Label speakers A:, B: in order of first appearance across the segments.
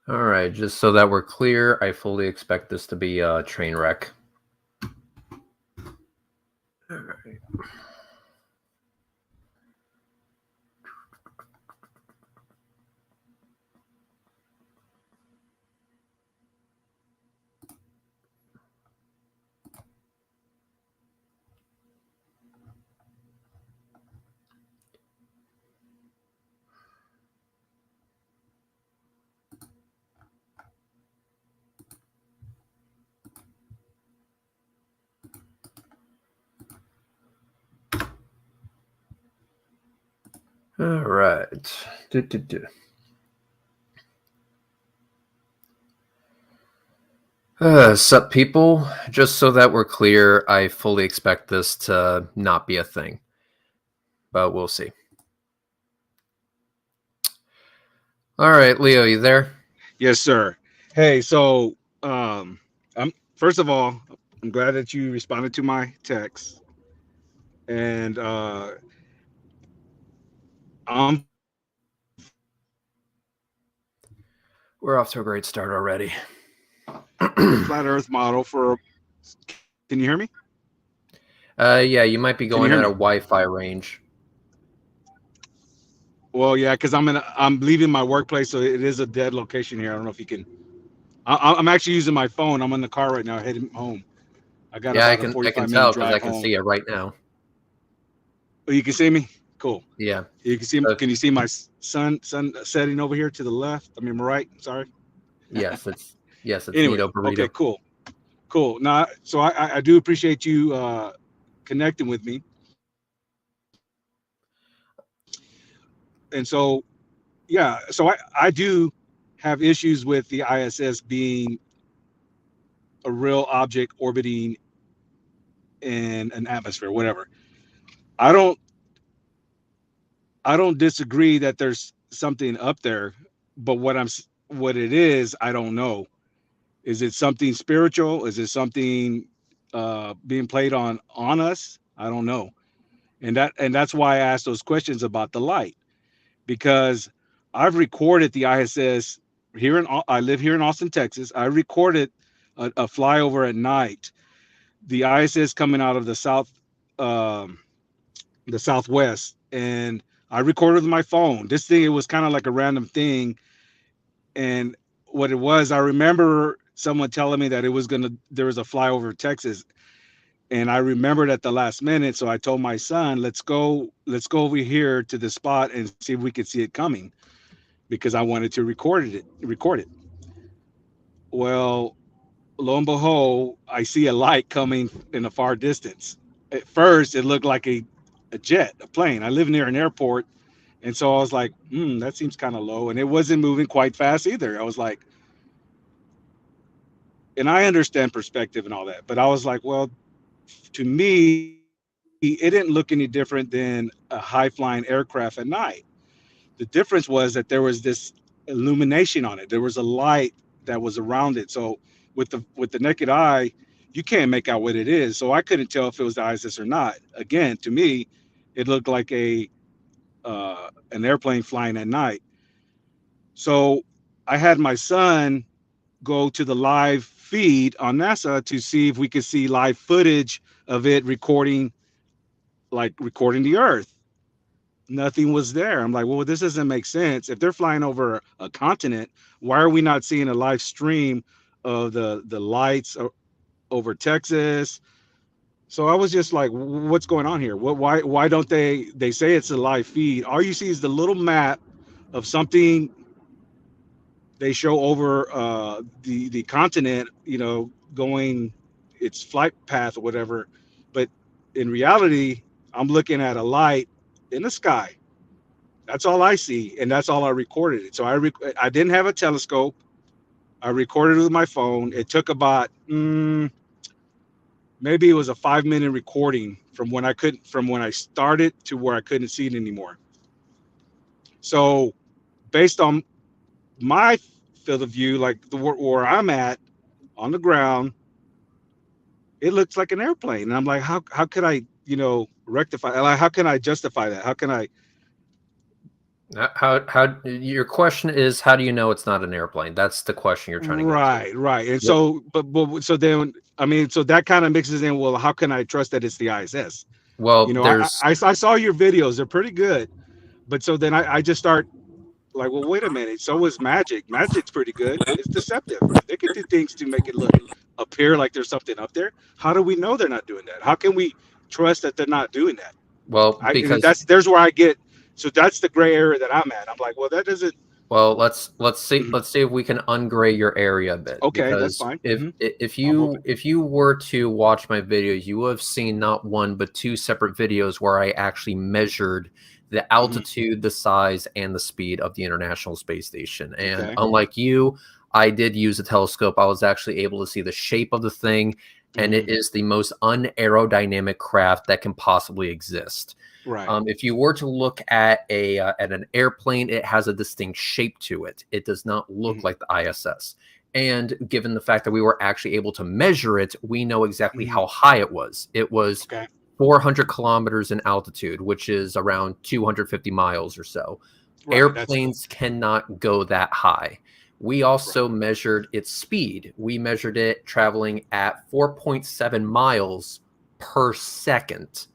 A: All right, just so that we're clear, I fully expect this to be a train wreck. All right. All right. Sup, people? Just so that we're clear, I fully expect this to not be a thing, but we'll see. All right, Leo, you there?
B: Yes, sir. Hey, so I'm first of all, I'm glad that you responded to my text, and I'm
A: We're off to a great start already.
B: the flat Earth model for. Can you hear me?
A: Yeah, you might be
B: Can you
A: going
B: hear
A: out of
B: me?
A: Wi-Fi range.
B: Well, yeah, because I'm leaving my workplace, so it is a dead location here. I don't know if you can. I'm actually using my phone. I'm in the car right now, heading home. I got
A: Yeah, I
B: about a
A: can I can
B: 45-minute
A: tell because I
B: drive
A: can
B: home.
A: see it right now.
B: Oh, you can see me? Cool.
A: Yeah.
B: You can see.
A: Uh,
B: Can you see my sun setting over here to the left? I mean, my right. Sorry.
A: yes, it's
B: Anyway,
A: Nito
B: okay,
A: Burrito.
B: cool. Cool. Now, so I do appreciate you connecting with me. And so, yeah, so I do have issues with the ISS being a real object orbiting in an atmosphere, whatever. I don't I don't disagree that there's something up there, but what it is, I don't know. Is it something spiritual? Is it something being played on us? I don't know. And that's why I asked those questions about the light, because I've recorded the ISS here in I live here in Austin, Texas. I recorded a flyover at night, the ISS coming out of um, the southwest, and I recorded with my phone. This thing, it was kind of like a random thing, and what it was, I remember someone telling me that there was a flyover Texas, and I remembered at the last minute, so I told my son, let's go over here to the spot and see if we could see it coming, because I wanted to record it. Well, lo and behold, I see a light coming in the far distance. At first, it looked like a jet, a plane. I live near an airport, and so I was like, that seems kind of low, and it wasn't moving quite fast either. I was like, and I understand perspective and all that, but I was like, well, to me, it didn't look any different than a high flying aircraft at night. The difference was that there was this illumination on it. There was a light that was around it. So with the naked eye, you can't make out what it is. So I couldn't tell if it was the ISS or not. Again, to me, it looked like a an airplane flying at night. So I had my son go to the live feed on NASA to see if we could see live footage of it recording the Earth. Nothing was there. I'm like, well, this doesn't make sense. If they're flying over a continent, why are we not seeing a live stream of the lights over Texas? So I was just like, what's going on here? Why don't they say it's a live feed? All you see is the little map of something they show over the continent, going its flight path or whatever. But in reality, I'm looking at a light in the sky. That's all I see, and that's all I recorded it. So I didn't have a telescope. I recorded it with my phone. It took about maybe it was a 5 minute recording from when I started to where I couldn't see it anymore. So based on my field of view, like where I'm at on the ground, it looks like an airplane, and I'm like, how could I rectify? Like, how can I justify that? How can I
A: How your question is, how do you know it's not an airplane? That's the question you're trying to get to.
B: Right. And
A: Yep.
B: so, but so then, I mean, so that kind of mixes in. Well, how can I trust that it's the ISS? You
A: Well,
B: know,
A: there's
B: I saw your videos; they're pretty good. But so then I just start like, well, wait a minute. So is magic. Magic's pretty good. It's deceptive. They could do things to make it look appear like there's something up there. How do we know they're not doing that? How can we trust that they're not doing that?
A: well
B: And
A: because
B: there's where I get. So that's the gray area that I'm at. I'm like, well, that doesn't.
A: well let's see
B: Mhm.
A: let's see if we can ungray your area a bit,
B: Okay, that's
A: because
B: fine.
A: if
B: I'm
A: you
B: open.
A: if you were to watch my videos, you would have seen not one but two separate videos where I actually measured the
B: Hmm.
A: altitude, the size, and the speed of the International Space Station. And
B: Okay.
A: unlike you, I did use a telescope. I was actually able to see the shape of the thing, and it
B: Hmm.
A: is the most unaerodynamic craft that can possibly exist.
B: Right.
A: If you were to look at an airplane, it has a distinct shape to it. It does not look
B: Hmm.
A: like the ISS. And given the fact that we were actually able to measure it, we know exactly
B: Hmm.
A: how high it was. It was
B: Okay.
A: 400 kilometers in altitude, which is around 250 miles or so.
B: Right. That's
A: Airplanes cannot go that high. We
B: right.
A: also measured its speed. We measured it traveling at 4.7 miles per second,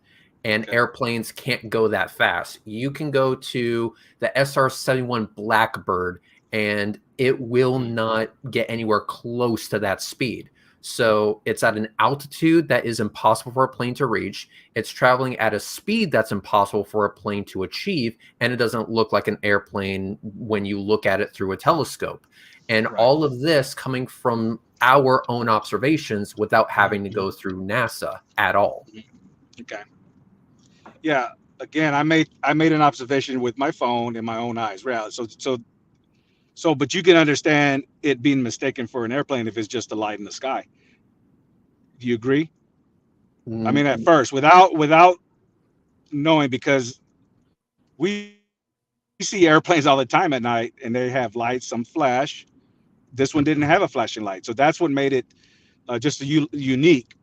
A: and
B: Okay.
A: airplanes can't go that fast. You can go to the SR-71 Blackbird and it will
B: Hmm.
A: not get anywhere close to that speed. So it's at an altitude that is impossible for a plane to reach. It's traveling at a speed that's impossible for a plane to achieve, and it doesn't look like an airplane when you look at it through a telescope. And
B: Right.
A: all of this coming from our own observations without
B: Hmm.
A: having to go through NASA at all.
B: Okay. Yeah. Again, I made an observation with my phone in my own eyes. Yeah. So, but you can understand it being mistaken for an airplane if it's just a light in the sky. Do you agree? I mean, at
A: Mm,
B: first, without knowing, because we see airplanes all the time at night, and they have lights, some flash. This one didn't have a flashing light, so that's what made it just unique.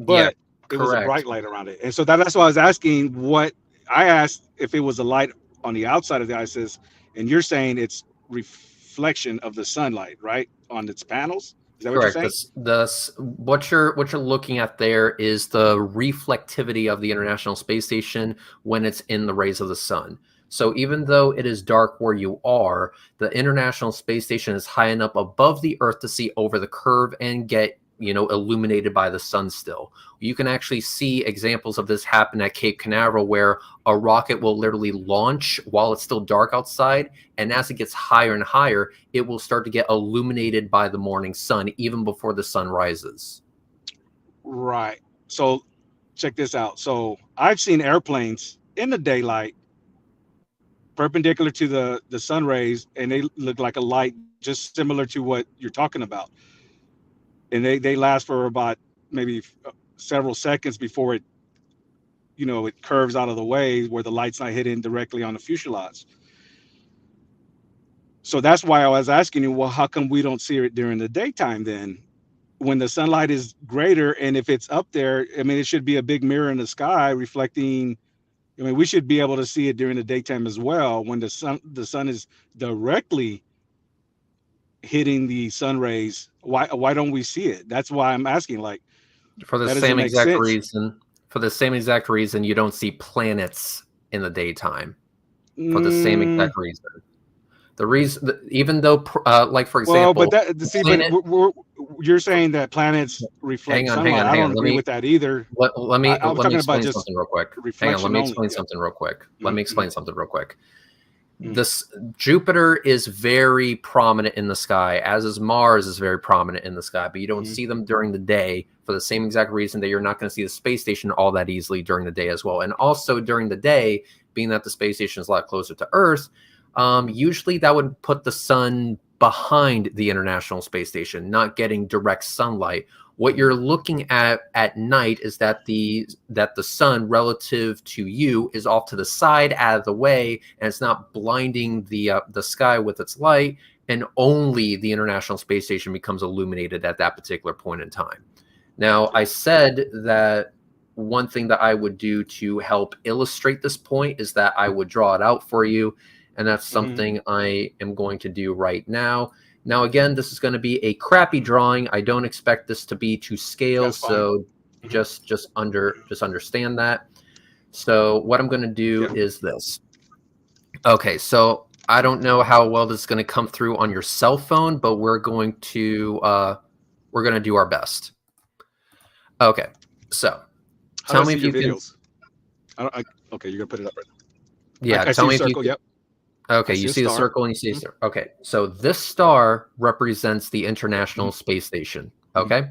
A: yeah,
B: But it was a
A: correct.
B: bright light around it, and so that's why I was asking. What I asked if it was a light on the outside of the ISS, and you're saying it's reflection of the sunlight, right, on its panels. Is that what you're
A: Correct.
B: saying?
A: What you're looking at there is the reflectivity of the International Space Station when it's in the rays of the sun. So even though it is dark where you are, the International Space Station is high enough above the Earth to see over the curve and get, illuminated by the sun still. You can actually see examples of this happen at Cape Canaveral, where a rocket will literally launch while it's still dark outside, and as it gets higher and higher, it will start to get illuminated by the morning sun even before the sun rises.
B: Right. So check this out. So I've seen airplanes in the daylight, perpendicular to the sun rays, and they look like a light, just similar to what you're talking about. And they last for about maybe several seconds before it curves out of the way where the light's not hitting directly on the fuselage. So that's why I was asking you, well, how come we don't see it during the daytime then? When the sunlight is greater, and if it's up there, I mean, it should be a big mirror in the sky reflecting. I mean, we should be able to see it during the daytime as well when the sun is directly hitting the sun rays. Why don't we see it? That's why I'm asking. Like,
A: For the
B: that doesn't
A: same
B: make
A: exact
B: sense.
A: reason, for the same exact reason you don't see planets in the daytime. For the same
B: Mm,
A: exact reason. The reason, even though, like for
B: well, but
A: example,
B: that
A: a
B: see, but
A: planet.
B: you're saying that planets reflect sunlight. I
A: Hang
B: don't
A: on. Let
B: agree
A: me
B: with that either.
A: let me
B: I'm
A: let me
B: talking about
A: explain
B: just
A: something real quick. Hang on, let
B: reflection
A: me
B: only.
A: explain
B: Yeah.
A: something real quick. Let me
B: Mm-hmm.
A: explain something real quick.
B: Mm-hmm.
A: This Jupiter is very prominent in the sky, as is Mars is very prominent in the sky, but you don't
B: Mm-hmm.
A: see them during the day for the same exact reason that you're not going to see the space station all that easily during the day as well. And also during the day, being that the space station is a lot closer to Earth, usually that would put the sun behind the International Space Station, not getting direct sunlight. What you're looking at night is that the sun relative to you is off to the side, out of the way, and it's not blinding the sky with its light, and only the International Space Station becomes illuminated at that particular point in time. Now, I
B: Okay.
A: said that one thing that I would do to help illustrate this point is that I would draw it out for you. And that's something I am going to do right now. Now, again, this is going to be a crappy drawing. I don't expect this to be to scale.
B: That's fine.
A: So just understand that. So what I'm going to do is this. Okay, so I don't know how well this is going to come through on your cell phone, but we're going to do our best. Okay, so tell me if you can.
B: Okay, you're gonna put it up right now.
A: Yeah,
B: I
A: tell
B: see
A: me
B: a
A: if you
B: circle. Yep.
A: Okay, you see the circle and you see the star. Okay, so this star represents the International Space Station. Okay,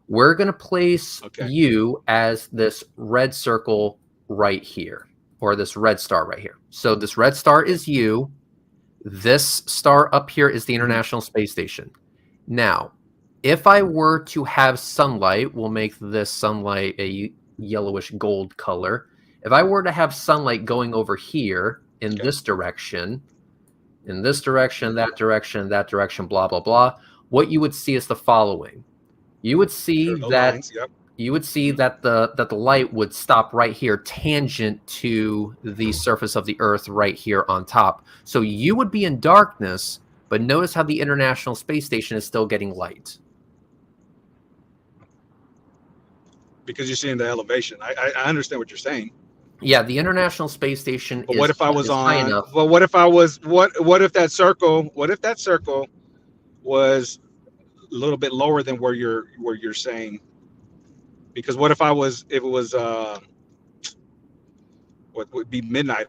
A: we're going to place you as this red circle right here, or this red star right here. So this red star is you. This star up here is the International Space Station. Now, if I were to have sunlight, we'll make this sunlight a yellowish gold color. If I were to have sunlight going over here in this direction, that direction, blah, blah, blah, what you would see is the following. You would see that the light would stop right here, tangent to the surface of the Earth right here on top. So you would be in darkness, but notice how the International Space Station is still getting light.
B: Because you're seeing the elevation. I understand what you're saying.
A: Yeah, the International Space Station
B: but what if I was
A: high enough.
B: Well, what if I was what if that circle was a little bit lower than where you're saying? Because what if it was what would be midnight?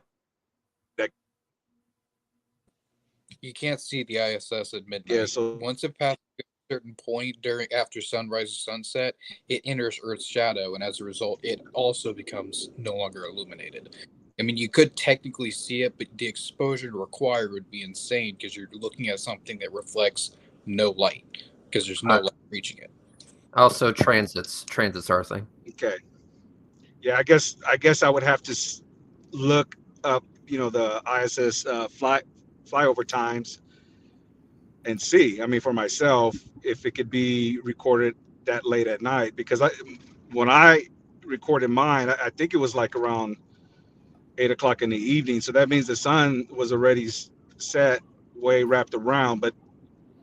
C: You can't see the ISS at midnight.
B: Yeah, so
C: once it passes a certain point after sunrise or sunset, it enters Earth's shadow, and as a result, it also becomes no longer illuminated. I mean, you could technically see it, but the exposure required would be insane because you're looking at something that reflects no light because there's no light reaching it.
A: Also, transits are a thing.
B: Okay. Yeah, I guess I would have to look up, the ISS flyover times and see. I mean, for myself, if it could be recorded that late at night, because when I recorded mine, I think it was like around 8 o'clock in the evening. So that means the sun was already set, way wrapped around. But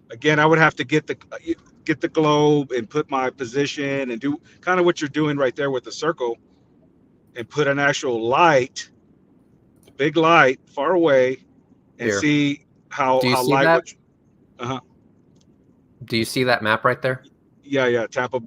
B: again, I would have to get the globe and put my position and do kind of what you're doing right there with the circle, and put an actual light, a big light, far away, and
A: Here.
B: see how light
A: that?
B: Would.
A: Do you see that map right there?
B: Yeah. Tap up.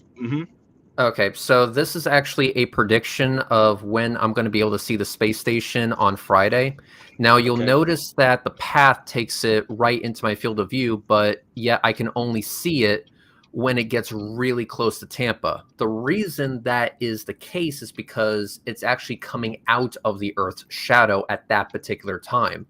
A: Okay, so this is actually a prediction of when I'm going to be able to see the space station on Friday. Now, you'll notice that the path takes it right into my field of view, but yet I can only see it when it gets really close to Tampa. The reason that is the case is because it's actually coming out of the Earth's shadow at that particular time.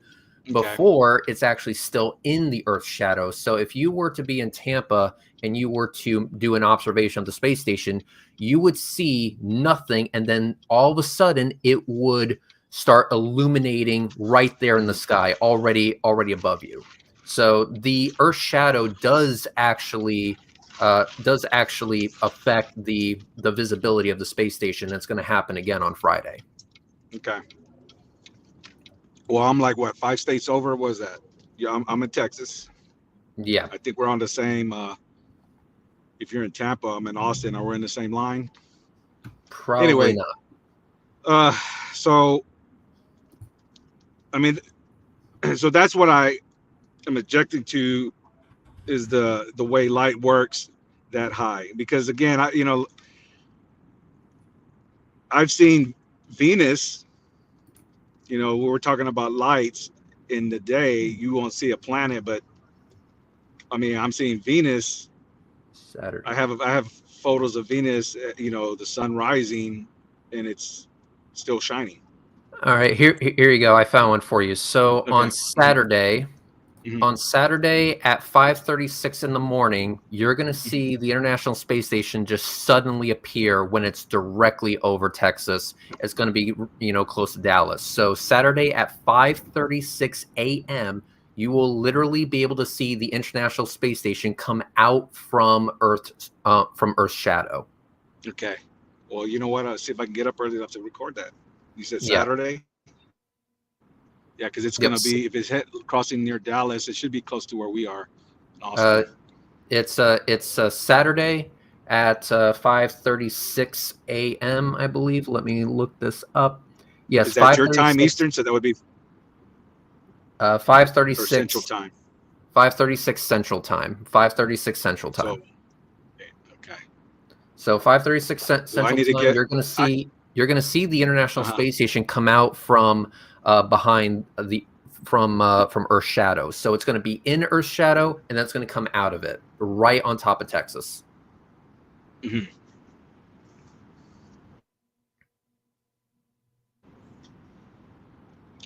A: Before, it's actually still in the Earth's shadow. So if you were to be in Tampa and you were to do an observation of the space station, you would see nothing, and then all of a sudden it would start illuminating right there in the sky, already above you. So the Earth's shadow does actually affect the visibility of the space station. It's going to happen again on Friday.
B: Okay. Well, I'm like, what, 5 states over? What was that? Yeah, I'm in Texas.
A: Yeah.
B: I think we're on the same. If you're in Tampa, I'm in Austin. Are we in the same line?
A: Probably
B: anyway,
A: not.
B: So, I mean, so that's what I am objecting to, is the way light works that high. Because again, I've seen Venus. We're talking about lights in the day. You won't see a planet, but I mean, I'm seeing Venus.
A: Saturday.
B: I have photos of Venus. The sun rising, and it's still shining.
A: All right, here you go. I found one for you. So on Saturday, on Saturday at 5:36 in the morning, you're going to see the International Space Station just suddenly appear when it's directly over Texas. It's going to be, close to Dallas. So Saturday at 5:36 a.m., you will literally be able to see the International Space Station come out from Earth's shadow.
B: Okay. Well, you know what? I'll see if I can get up early enough to record that. You said
A: Yeah.
B: Saturday? Yeah, because it's
A: Yep.
B: going to be, if it's crossing near Dallas, it should be close to where we are in
A: Uh,
B: Austin.
A: it's Saturday at 5:36 a.m. I believe. Let me look this up. Yes,
B: Is that your time
A: 5:36
B: Eastern? So that would be
A: 5:36
B: or Central Time.
A: 5:36 Central Time. 5:36 Central Time.
B: So, okay.
A: So 5:36 Central
B: I need to
A: Time.
B: get-
A: You're gonna see the International
B: Uh-huh.
A: Space Station come out from behind from Earth's shadow. So it's going to be in Earth's shadow, and that's going to come out of it, right on top of Texas.
B: Mhm.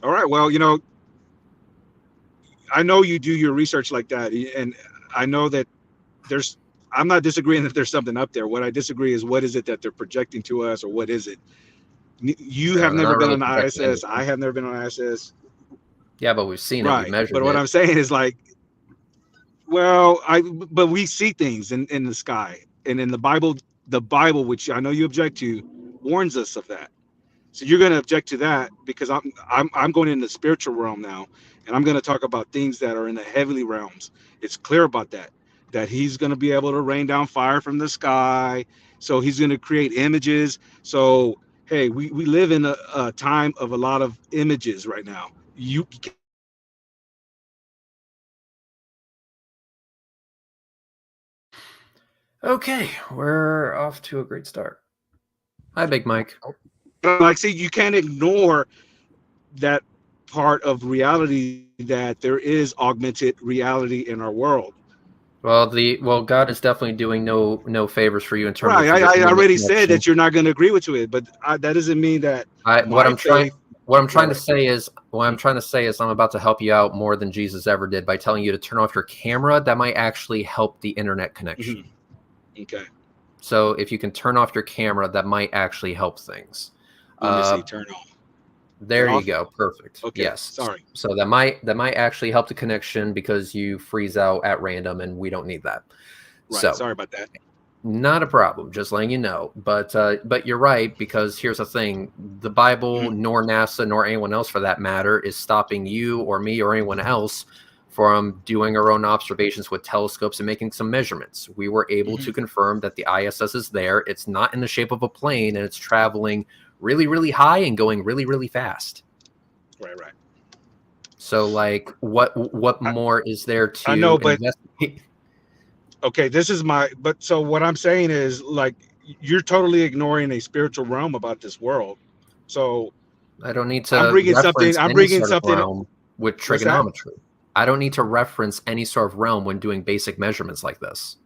B: All right. Well, you know, I know you do your research like that, and I know that I'm not disagreeing that there's something up there. What I disagree is what is it that they're projecting to us, or what is it? You have
A: they're
B: never
A: not
B: been
A: really
B: on
A: projecting
B: ISS.
A: anything.
B: I have never been on ISS.
A: Yeah, but we've seen it.
B: Right.
A: We've measured
B: But what
A: it.
B: I'm saying is like, well, but we see things in the sky, and in the Bible, which I know you object to, warns us of that. So you're going to object to that because I'm going in the spiritual realm now, and I'm going to talk about things that are in the heavenly realms. It's clear about that he's going to be able to rain down fire from the sky. So he's going to create images. So hey, we live in a time of a lot of images right now. You
A: Okay, we're off to a great start. Hi, Big Mike.
B: like see, you can't ignore that part of reality, that there is augmented reality in our world.
A: Well, God is definitely doing no favors for you in terms
B: Right.
A: of your
B: I
A: internet
B: already said
A: connection.
B: that you're not going to agree with it, but that doesn't mean that
A: What I'm trying
B: Right.
A: to say is I'm about to help you out more than Jesus ever did by telling you to turn off your camera. That might actually help the internet connection.
B: Okay.
A: So if you can turn off your camera, that might actually help things.
B: Let me see. Turn on.
A: There
B: Turn
A: you
B: off?
A: go. Perfect.
B: Okay.
A: Yes.
B: Sorry.
A: So that might actually help the connection because you freeze out at random, and we don't need that.
B: Right.
A: So
B: Sorry about that.
A: not a problem. Just letting you know. But you're right, because here's the thing: the Bible, nor NASA, nor anyone else for that matter, is stopping you or me or anyone else from doing our own observations with telescopes and making some measurements. We were able to confirm that the ISS is there. It's not in the shape of a plane, and it's traveling really, really high and going really, really fast.
B: Right.
A: So, like, what more is there to
B: I know, but
A: investigate?
B: okay, so what I'm saying is, like, you're totally ignoring a spiritual realm about this world. So
A: I don't need to
B: I'm bringing
A: reference any sort of
B: something.
A: realm with
B: What's that?
A: trigonometry. I don't need to reference any sort of realm when doing basic measurements like this.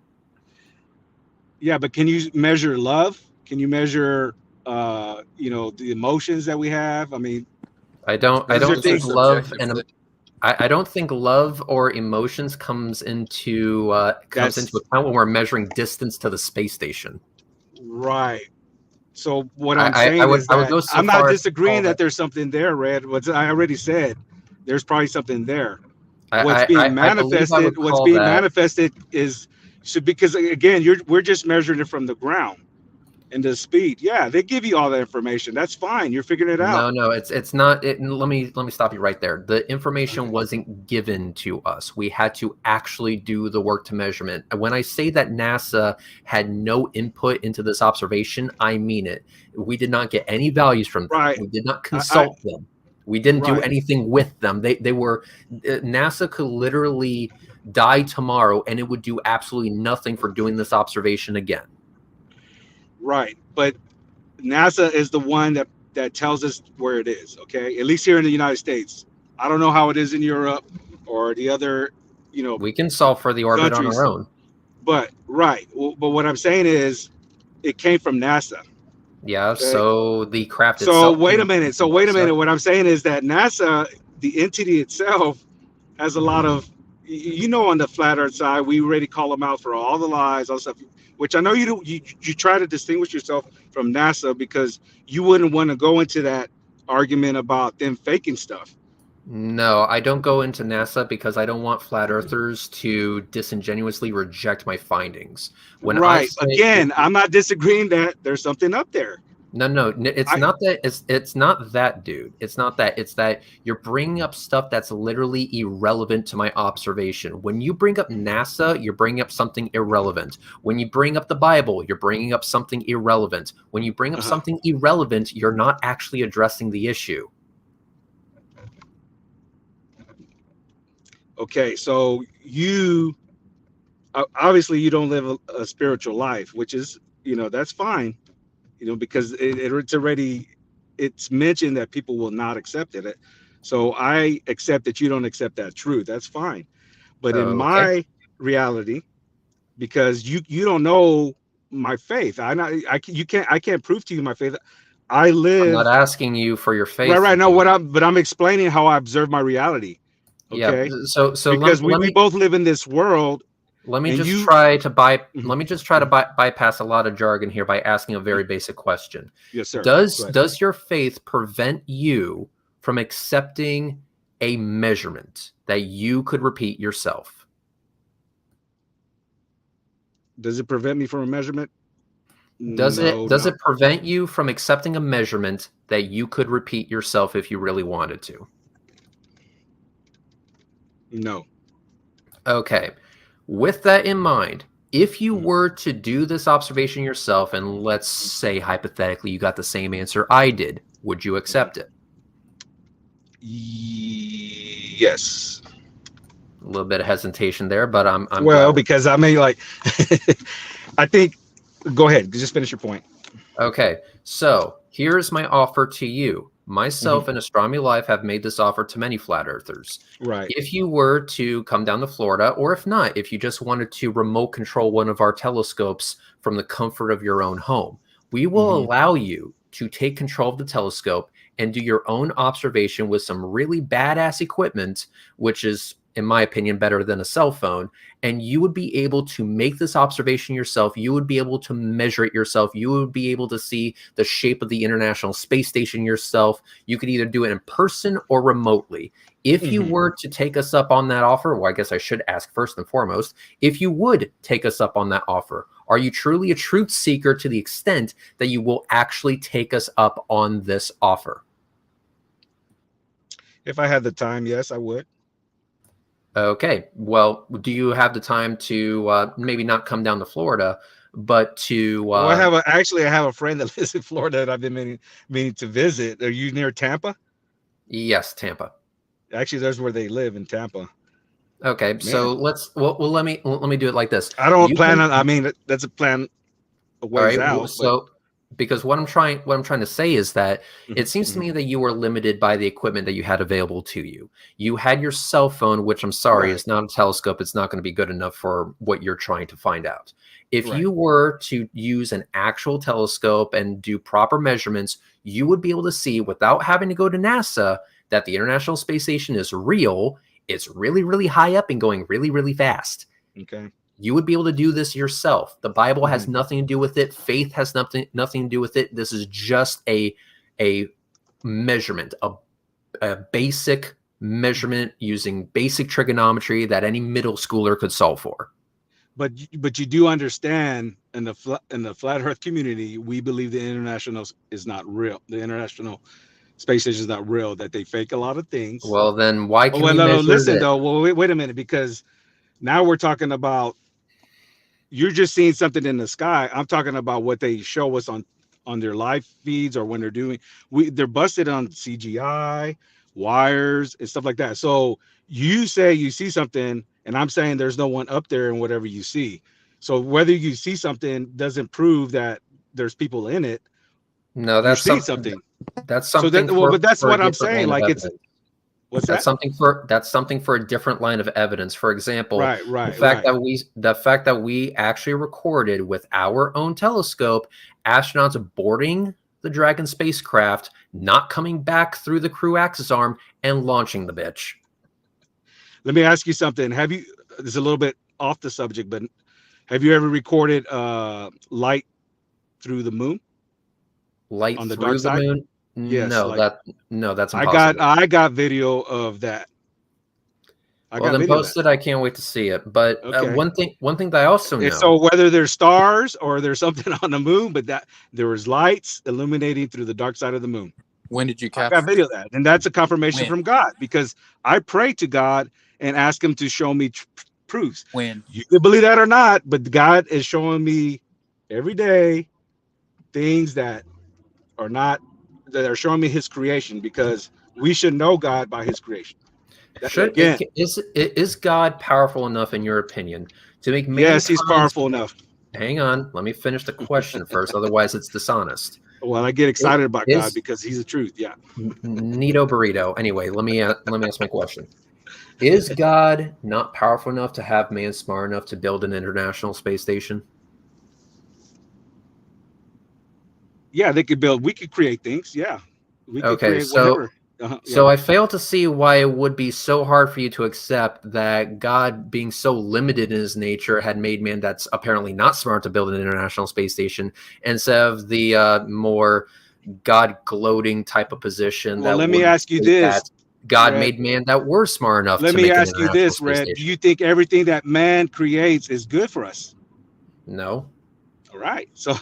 B: Yeah, but can you measure love? Can you measure, the emotions that we have? I mean,
A: I don't
B: these are
A: think
B: things.
A: love I don't think love or emotions comes into account when we're measuring distance to the space station.
B: Right. So what I'm
A: I
B: saying
A: would
B: is
A: I would
B: that
A: go so
B: I'm
A: far
B: not
A: as to
B: disagreeing
A: call
B: that there's something there, Red. What I already said, there's probably something there. What's
A: I
B: being
A: believe I would call
B: manifested is because again, we're just measuring it from the ground and the speed. Yeah, they give you all that information. That's fine. You're figuring it out.
A: No, it's not. Let me stop you right there. The information wasn't given to us. We had to actually do the work to measurement. And when I say that NASA had no input into this observation, I mean it. We did not get any values from them.
B: Right.
A: We did not consult them. We didn't do anything with them. They were NASA could literally die tomorrow, and it would do absolutely nothing for doing this observation again.
B: Right, but NASA is the one that tells us where it is. Okay, at least here in the United States. I don't know how it is in Europe or the other,
A: we can solve for the orbit
B: countries.
A: on our own.
B: But but what I'm saying is, it came from NASA.
A: Yeah.
B: Okay?
A: So the craft
B: So
A: itself.
B: wait a minute. What I'm saying is that NASA, the entity itself, has a lot of, on the flat Earth side, we already call them out for all the lies, all stuff. Which I know you do. You try to distinguish yourself from NASA because you wouldn't want to go into that argument about them faking stuff.
A: No, I don't go into NASA because I don't want flat earthers to disingenuously reject my findings. When I
B: Right.
A: say
B: Again, I'm not disagreeing that there's something up there.
A: no, it's
B: I
A: not that. It's not that, dude. It's not that. It's that you're bringing up stuff that's literally irrelevant to my observation. When you bring up NASA, you're bringing up something irrelevant. When you bring up the Bible, you're bringing up something irrelevant. When you bring up
B: uh-huh.
A: something irrelevant, you're not actually addressing the issue.
B: Okay, so you obviously you don't live a spiritual life, which is, that's fine, because it's already, it's mentioned that people will not accept it. So I accept that you don't accept that truth. That's fine. But in
A: Okay.
B: my reality, because you don't know my faith, I can't prove to you my faith. I
A: I'm not
B: live
A: asking you for your
B: right,
A: faith,
B: right. No,
A: dude.
B: but I'm explaining how I observe my reality.
A: Yeah.
B: Okay,
A: So
B: because we,
A: let
B: we
A: me
B: both live in this world,
A: let me
B: and
A: just
B: you.
A: try to
B: Mhm,
A: let me just try to
B: mhm.
A: bypass a lot of jargon here by asking a very basic question.
B: Yes, sir. Go ahead.
A: Does your faith prevent you from accepting a measurement that you could repeat yourself?
B: Does it prevent me from a measurement? No,
A: Does
B: not
A: it prevent you from accepting a measurement that you could repeat yourself if you really wanted to?
B: no.
A: Okay. With that in mind, if you
B: Mhm.
A: were to do this observation yourself, and let's say hypothetically you got the same answer I did, would you accept it?
B: Yes.
A: A little bit of hesitation there, but I'm glad.
B: Well, because I mean, like, I think. Go ahead. Just finish your point.
A: Okay, so here's my offer to you.
B: Hmm.
A: Myself and Astronomy Live have made this offer to many flat earthers.
B: Right.
A: If you were to come down to Florida, or if not, if you just wanted to remote control one of our telescopes from the comfort of your own home, we will
B: Hmm.
A: allow you to take control of the telescope and do your own observation with some really badass equipment, which is, in my opinion, better than a cell phone. And you would be able to make this observation yourself. You would be able to measure it yourself. You would be able to see the shape of the International Space Station yourself. You could either do it in person or remotely. If you
B: Hmm.
A: were to take us up on that offer, well, I guess I should ask first and foremost, if you would take us up on that offer, are you truly a truth seeker to the extent that you will actually take us up on this offer?
B: If I had the time, yes, I would.
A: Okay. Well, do you have the time to maybe not come down to Florida, but to
B: Well, I have a friend that lives in Florida that I've been meaning to visit. Are you near Tampa?
A: yes, Tampa.
B: Actually, there's where they live in Tampa.
A: Okay,
B: Man,
A: so let me do it like this.
B: I don't
A: You
B: plan
A: can
B: on. I mean, that's a plan a
A: All
B: ways
A: right. Well,
B: out, but.
A: so because what I'm trying to say is that
B: Mhm,
A: it seems to
B: mhm.
A: me that you were limited by the equipment that you had available to you. You had your cell phone, which I'm sorry
B: Right,
A: is not a telescope. It's not going to be good enough for what you're trying to find out. If
B: right.
A: you were to use an actual telescope and do proper measurements, you would be able to see without having to go to NASA that the International Space Station is real. It's really, really high up and going really, really fast.
B: Okay.
A: You would be able to do this yourself. The Bible has
B: Hmm.
A: nothing to do with it. Faith has nothing to do with it. This is just a measurement, a basic measurement using basic trigonometry that any middle schooler could solve for.
B: But you do understand, in the flat Earth community, we believe the international is not real. The International Space Station is not real. That they fake a lot of things.
A: Well, then why
B: Oh
A: can
B: well,
A: we
B: no,
A: measure
B: listen
A: this?
B: though. Well, wait a minute, because now we're talking about, you're just seeing something in the sky. I'm talking about what they show us on their live feeds, or when they're doing, they're busted on CGI, wires and stuff like that. So you say you see something, and I'm saying there's no one up there in whatever you see. So whether you see something doesn't prove that there's people in it.
A: No,
B: You're seeing something.
A: that's
B: So
A: something
B: but that's
A: for a
B: what I'm
A: different
B: saying.
A: line of
B: Like, it's,
A: evidence.
B: what's that?
A: That's something for a different line of evidence. For example,
B: Right, right, right.
A: the fact that we actually recorded with our own telescope astronauts boarding the Dragon spacecraft, not coming back through the crew axis arm and launching the bitch.
B: Let me ask you something. Have you? It's a little bit off the subject, but have you ever recorded light through the moon
A: Light
B: on the dark
A: through the
B: side?
A: moon.
B: Yes, like
A: that's impossible.
B: I got video of that.
A: Well, then post it. I can't wait to see it. But
B: Okay.
A: one thing that I also know.
B: And so whether there's stars or there's something on the moon, but that there was lights illuminating through the dark side of the moon.
C: When did you
B: I
C: capture
B: got video of that, and that's a confirmation from God, because I pray to God and ask Him to show me proofs.
C: When
B: you can believe that or not, but God is showing me every day things that are showing me His creation, because we should know God by His creation.
A: Is God powerful enough, in your opinion, to make mankind?
B: Yes, He's powerful enough.
A: Hang on, let me finish the question first. Otherwise, it's dishonest.
B: Well, I get excited about God because He's the truth. Yeah.
A: Neato burrito. Anyway, let me ask my question. Is God not powerful enough to have man smart enough to build an international space station?
B: Yeah, they could build. We could create things. Yeah. We could create whatever.
A: So I fail to see why it would be so hard for you to accept that God, being so limited in his nature, had made man that's apparently not smart to build an international space station, instead of the more God gloating type of position.
B: Well, let me ask you this.
A: God made man that were smart enough
B: to
A: make an international
B: space station. Let me ask you this, Red. Do you think everything that man creates is good for us?
A: No.
B: All right. So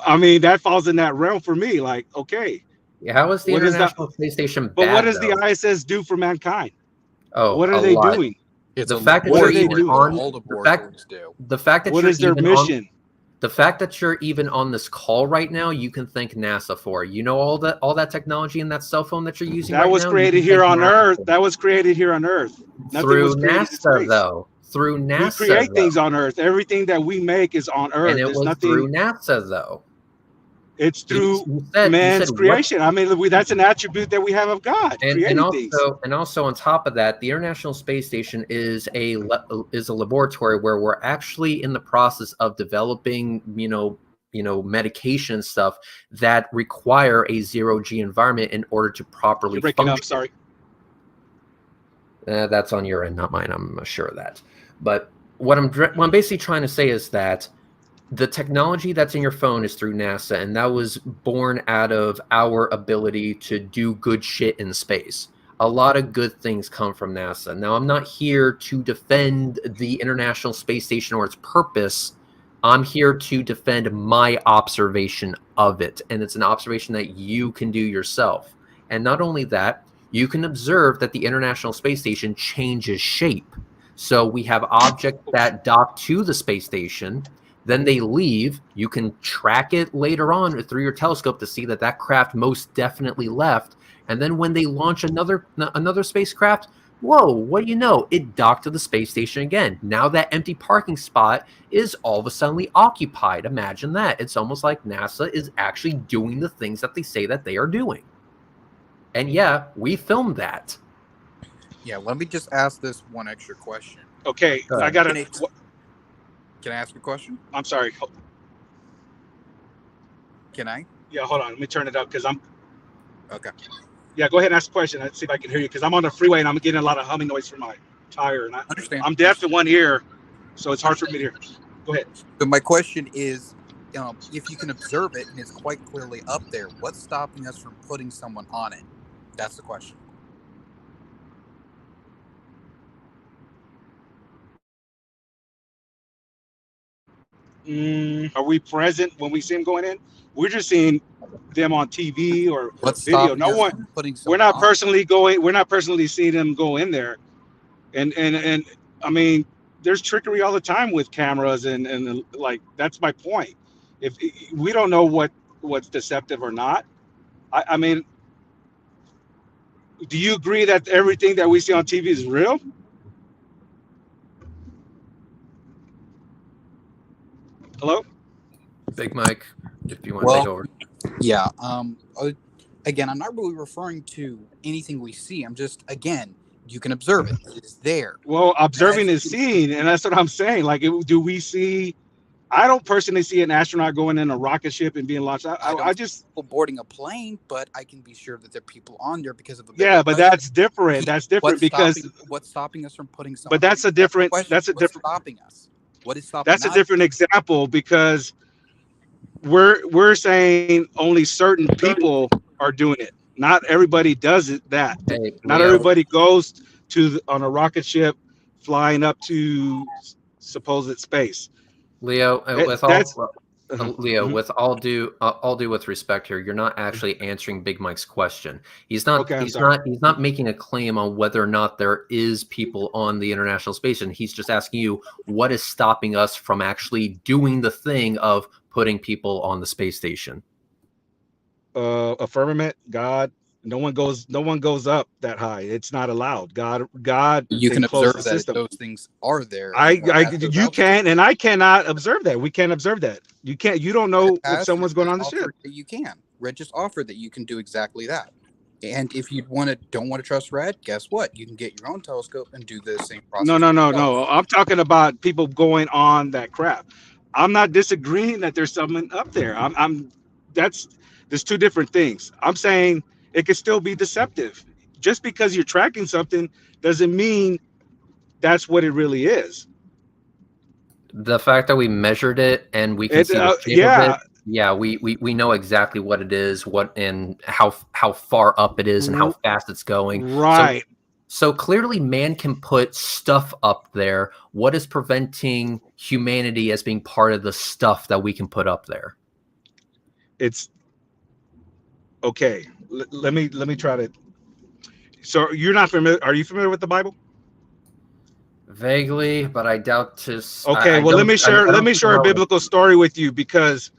B: I mean, that falls in that realm for me. Like, okay.
A: Yeah, how is the International Space Station bad?
B: But what does the ISS do for mankind?
A: Oh,
B: what are they doing?
A: The fact that you're even on the fact that
B: what is their mission?
A: The fact that you're even on this call right now, you can thank NASA for. You know, all that technology and that cell phone that you're using.
B: That was created here on Earth. That was created here on Earth.
A: Through NASA, though. Through NASA,
B: we create things on Earth. Everything that we make is on Earth.
A: And it was through NASA, though.
B: It's through man's creation. I mean, that's an attribute that we have of God.
A: And also on top of that, the International Space Station is a laboratory where we're actually in the process of developing, medication stuff that require a zero-G environment in order to properly function.
B: Up, sorry.
A: That's on your end, not mine. I'm sure of that. But what I'm basically trying to say is that the technology that's in your phone is through NASA, and that was born out of our ability to do good shit in space. A lot of good things come from NASA. Now, I'm not here to defend the International Space Station or its purpose. I'm here to defend my observation of it, and it's an observation that you can do yourself. And not only that, you can observe that the International Space Station changes shape. So we have objects that dock to the space station, then they leave. You can track it later on through your telescope to see that craft most definitely left. And then when they launch another spacecraft, whoa, what do you know? It docked to the space station again. Now that empty parking spot is all of a sudden occupied. Imagine that. It's almost like NASA is actually doing the things that they say that they are doing. And yeah, we filmed that.
C: Yeah, let me just ask this one extra question.
B: Okay, I got it.
C: Can I ask a question?
B: I'm sorry.
C: Can I?
B: Yeah, hold on. Let me turn it up because I'm...
C: Okay.
B: Yeah, go ahead and ask a question. Let's see if I can hear you, because I'm on the freeway and I'm getting a lot of humming noise from my tire. And I'm deaf in one ear, so it's hard for me to hear. Go ahead.
C: So my question is, if you can observe it and it's quite clearly up there, what's stopping us from putting someone on it? That's the question.
B: Are we present when we see them going in? We're just seeing them on TV or video. No one. We're not personally going. We're not personally seeing them go in there. And I mean, there's trickery all the time with cameras and like, that's my point. If we don't know what's deceptive or not, I mean, do you agree that everything that we see on TV is real? Hello?
A: Big Mike, if you want to take over.
C: Yeah. Again, I'm not really referring to anything we see. I'm just, again, you can observe it. It's there.
B: Well, observing is seeing, and that's what I'm saying. Like, do we see? I don't personally see an astronaut going in a rocket ship and being launched. I just
C: people boarding a plane, but I can be sure that there are people on there because of a
B: but that's different. That's different because
C: what's stopping us from putting someone?
B: But that's a different. That's a different.
C: Stopping us. What is stopping?
B: That's a different example because we're saying only certain people are doing it. Not everybody does it. That
A: Hey,
B: not
A: Leo.
B: everybody goes on a rocket ship flying up to supposed space.
A: Leo, with
B: That's
A: all Leo,
B: mhm.
A: with all due with respect here, you're not actually answering Big Mike's question. He's
B: Okay.
A: not.
B: I'm
A: He's
B: sorry.
A: not. He's not making a claim on whether or not there is people on the International Space Station. He's just asking you what is stopping us from actually doing the thing of putting people on the space station.
B: A firmament, God. No one goes up that high. It's not allowed. God
C: You can
B: enclosed the
C: observe that
B: system.
C: those things are there. And you want to pass those
B: You
C: out to
B: can, and I cannot observe that. We can't observe that. You can't. You don't know if
C: pass,
B: someone's going
C: Red
B: on the
C: just
B: ship.
C: offered that you can. Red just offered that you can do exactly that. And if you don't want to trust Red, guess what? You can get your own telescope and do the same
B: No,
C: process
B: no, no,
C: yourself.
B: no. I'm talking about people going on that craft. I'm not disagreeing that there's someone up there. That's there's two different things. I'm saying it could still be deceptive. Just because you're tracking something doesn't mean that's what it really is.
A: The fact that we measured it and we can
B: It,
A: see the shape of it,
B: yeah,
A: yeah, we know exactly what it is, what and how far up it is and how fast it's going.
B: right.
A: So clearly man can put stuff up there. What is preventing humanity as being part of the stuff that we can put up there?
B: It's okay. Let me try to. So you're not familiar? Are you familiar with the Bible?
A: Vaguely, but I doubt to.
B: Okay.
A: I
B: Well, let
A: don't.
B: me share.
A: I
B: Let
A: don't
B: me
A: see
B: share a
A: how.
B: biblical story with you because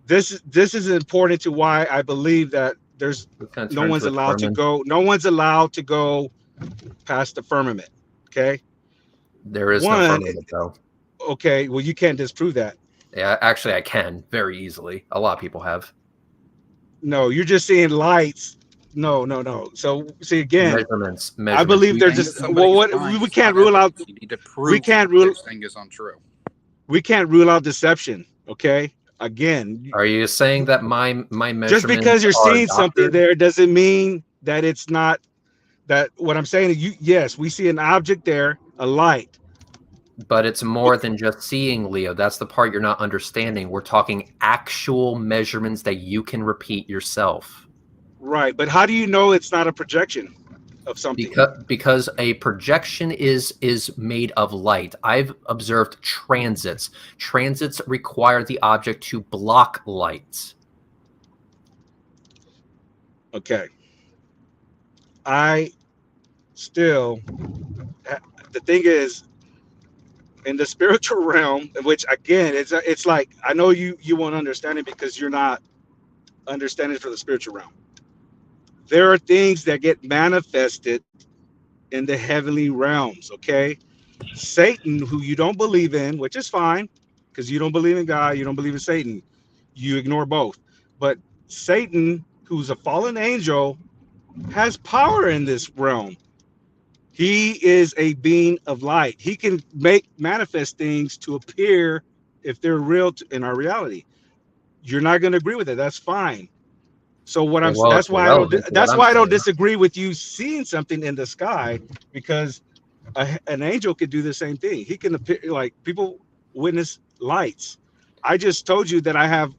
B: this is important to why I believe that there's
A: It's going to
B: no
A: turn
B: one's
A: into a
B: allowed to
A: sermon.
B: go. No one's allowed to go past the firmament. Okay.
A: There is no
B: One.
A: firmament, though.
B: Okay. Well, you can't disprove that.
A: Yeah, actually, I can very easily. A lot of people have
B: No, you're just seeing lights. No, no, no. So see again,
A: measurements.
B: I believe there's
C: Saying that
B: just well,
C: somebody's
B: what
C: lying
B: we
C: is
B: can't
C: not
B: rule out.
C: evidence. You need to
B: We
C: prove
B: can't
C: that
B: rule.
C: this thing is untrue.
B: We can't rule out deception. Okay. Again,
A: Are you saying that my
B: just because
A: measurements
B: you're
A: are
B: seeing something
A: doctored?
B: there doesn't mean that it's not that what I'm saying is yes, we see an object there, a light.
A: But it's more than just seeing, Leo. That's the part you're not understanding. We're talking actual measurements that you can repeat yourself.
B: Right. But how do you know it's not a projection of something?
A: Because a projection is made of light. I've observed transits. Transits require the object to block light.
B: Okay. I still the thing is in the spiritual realm, which again it's like I know you won't understand it because you're not understanding it for the spiritual realm. There are things that get manifested in the heavenly realms, okay? Satan, who you don't believe in, which is fine, because you don't believe in God, you don't believe in Satan, you ignore both. But Satan, who's a fallen angel, has power in this realm. He is a being of light. He can make manifest things to appear if they're real in our reality. You're not going to agree with it. That's fine. So what I'm
A: Well, it's irrelevant to what
B: that's
A: I'm
B: why I don't
A: saying.
B: disagree with you seeing something in the sky because an angel could do the same thing. He can appear like people witness lights. I just told you that I have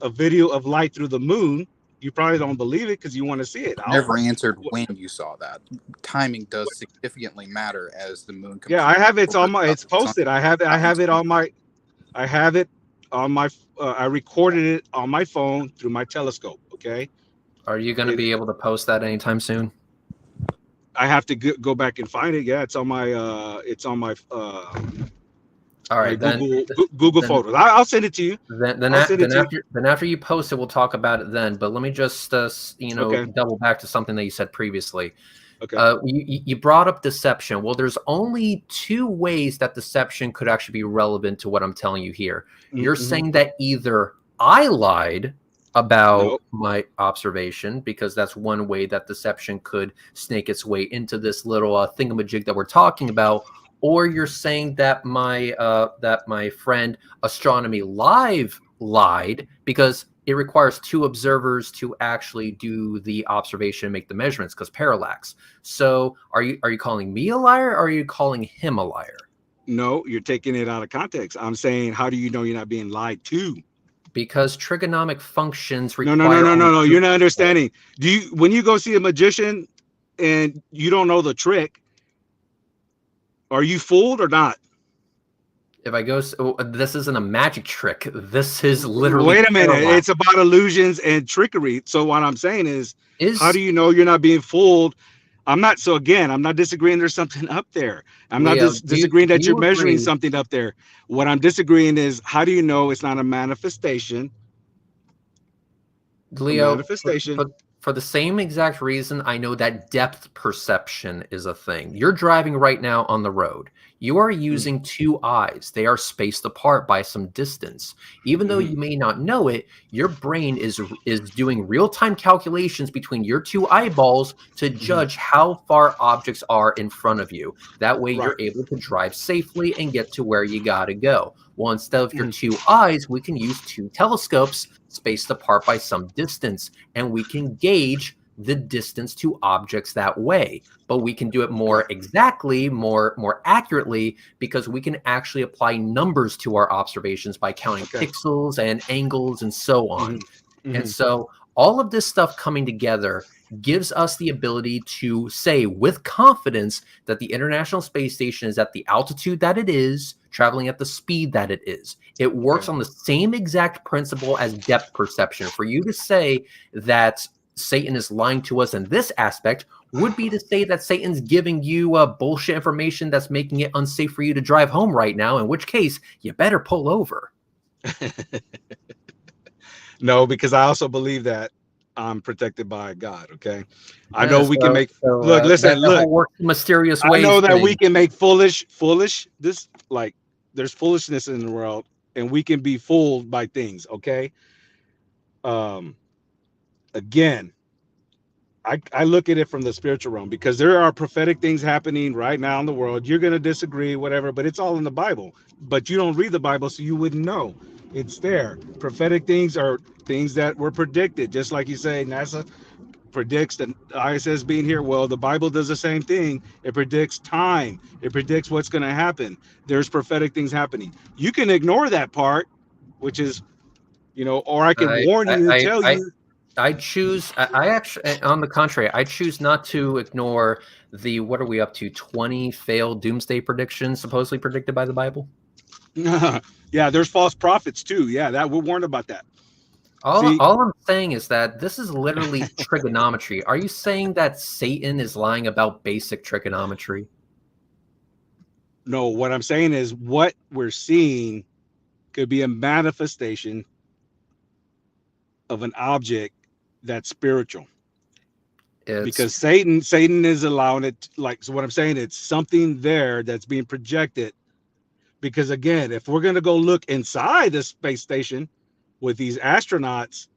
B: a video of light through the moon. You probably don't believe it because you want to see it.
C: Never answered when you saw that. Timing does significantly matter as the moon
B: Yeah,
C: completes
B: I have
C: over the top
B: it's
C: of the sun.
B: posted. I have it on my I have it on my I recorded it on my phone through my telescope. Okay,
A: Are you going to be able to post that anytime soon?
B: I have to go back and find it. Yeah, it's on my
A: All
B: my
A: right,
B: Google
A: then
B: Photos. I'll send it to you. I'll send it to you.
A: after you post it, we'll talk about it then. But let me just
B: Okay.
A: double back to something that you said previously.
B: Okay.
A: You brought up deception. Well, there's only two ways that deception could actually be relevant to what I'm telling you here. You're saying that either I lied about my observation, because that's one way that deception could snake its way into this little thingamajig that we're talking about, or you're saying that my friend Astronomy Live lied because it requires two observers to actually do the observation and make the measurements because parallax. So are you calling me a liar or are you calling him a liar?
B: No, you're taking it out of context. I'm saying, how do you know you're not being lied to?
A: Because trigonomic functions
B: No,
A: require
B: no. You're not understanding. When you go see a magician and you don't know the trick, are you fooled or not?
A: If I go, this isn't a magic trick. This is literally.
B: Wait a minute.
A: Parallax.
B: It's about illusions and trickery. So what I'm saying is, how do
A: Is
B: you know you're not being fooled? I'm not. So again, I'm not disagreeing. There's something up there. I'm not
A: Leo,
B: disagreeing that
A: do
B: you're
A: you
B: measuring
A: agree,
B: something up there. What I'm disagreeing is, how do you know it's not a manifestation? A
A: Leo?
B: manifestation.
A: For the same exact reason, I know that depth perception is a thing. You're driving right now on the road. You are using two eyes. They are spaced apart by some distance. Even though you may not know it, your brain is doing real-time calculations between your two eyeballs to judge how far objects are in front of you. That way you're able to drive safely and get to where you gotta go. Well, instead of your two eyes, we can use two telescopes spaced apart by some distance, and we can gauge the distance to objects that way. But we can do it more exactly, more accurately, because we can actually apply numbers to our observations by counting pixels and angles and so on. And so all of this stuff coming together gives us the ability to say with confidence that the International Space Station is at the altitude that it is, traveling at the speed that it is. It works on the same exact principle as depth perception. For you to say that Satan is lying to us in this aspect would be to say that Satan's giving you bullshit information that's making it unsafe for you to drive home right now, in which case you better pull over.
B: No, because I also believe that I'm protected by God. Okay, I know we can make look. Listen, look.
A: Works mysterious ways.
B: I know that we can make foolish. This like there's foolishness in the world, and we can be fooled by things. Okay. Again, I look at it from the spiritual realm, because there are prophetic things happening right now in the world. You're going to disagree, whatever, but it's all in the Bible. But you don't read the Bible, so you wouldn't know. It's there. Prophetic things are things that were predicted. Just like you say, NASA predicts the ISS being here. Well, the Bible does the same thing. It predicts time. It predicts what's going to happen. There's prophetic things happening. You can ignore that part, which is, or I can warn you and tell you.
A: I choose, I actually, on the contrary, I choose not to ignore the, what are we up to, 20 failed doomsday predictions supposedly predicted by the Bible?
B: Yeah, there's false prophets too. Yeah, that we're warned about that.
A: All I'm saying is that this is literally trigonometry. Are you saying that Satan is lying about basic trigonometry?
B: No, what I'm saying is what we're seeing could be a manifestation of an object that's spiritual. Because Satan is allowing it, so what I'm saying, it's something there that's being projected. Because again, if we're going to go look inside the space station with these astronauts,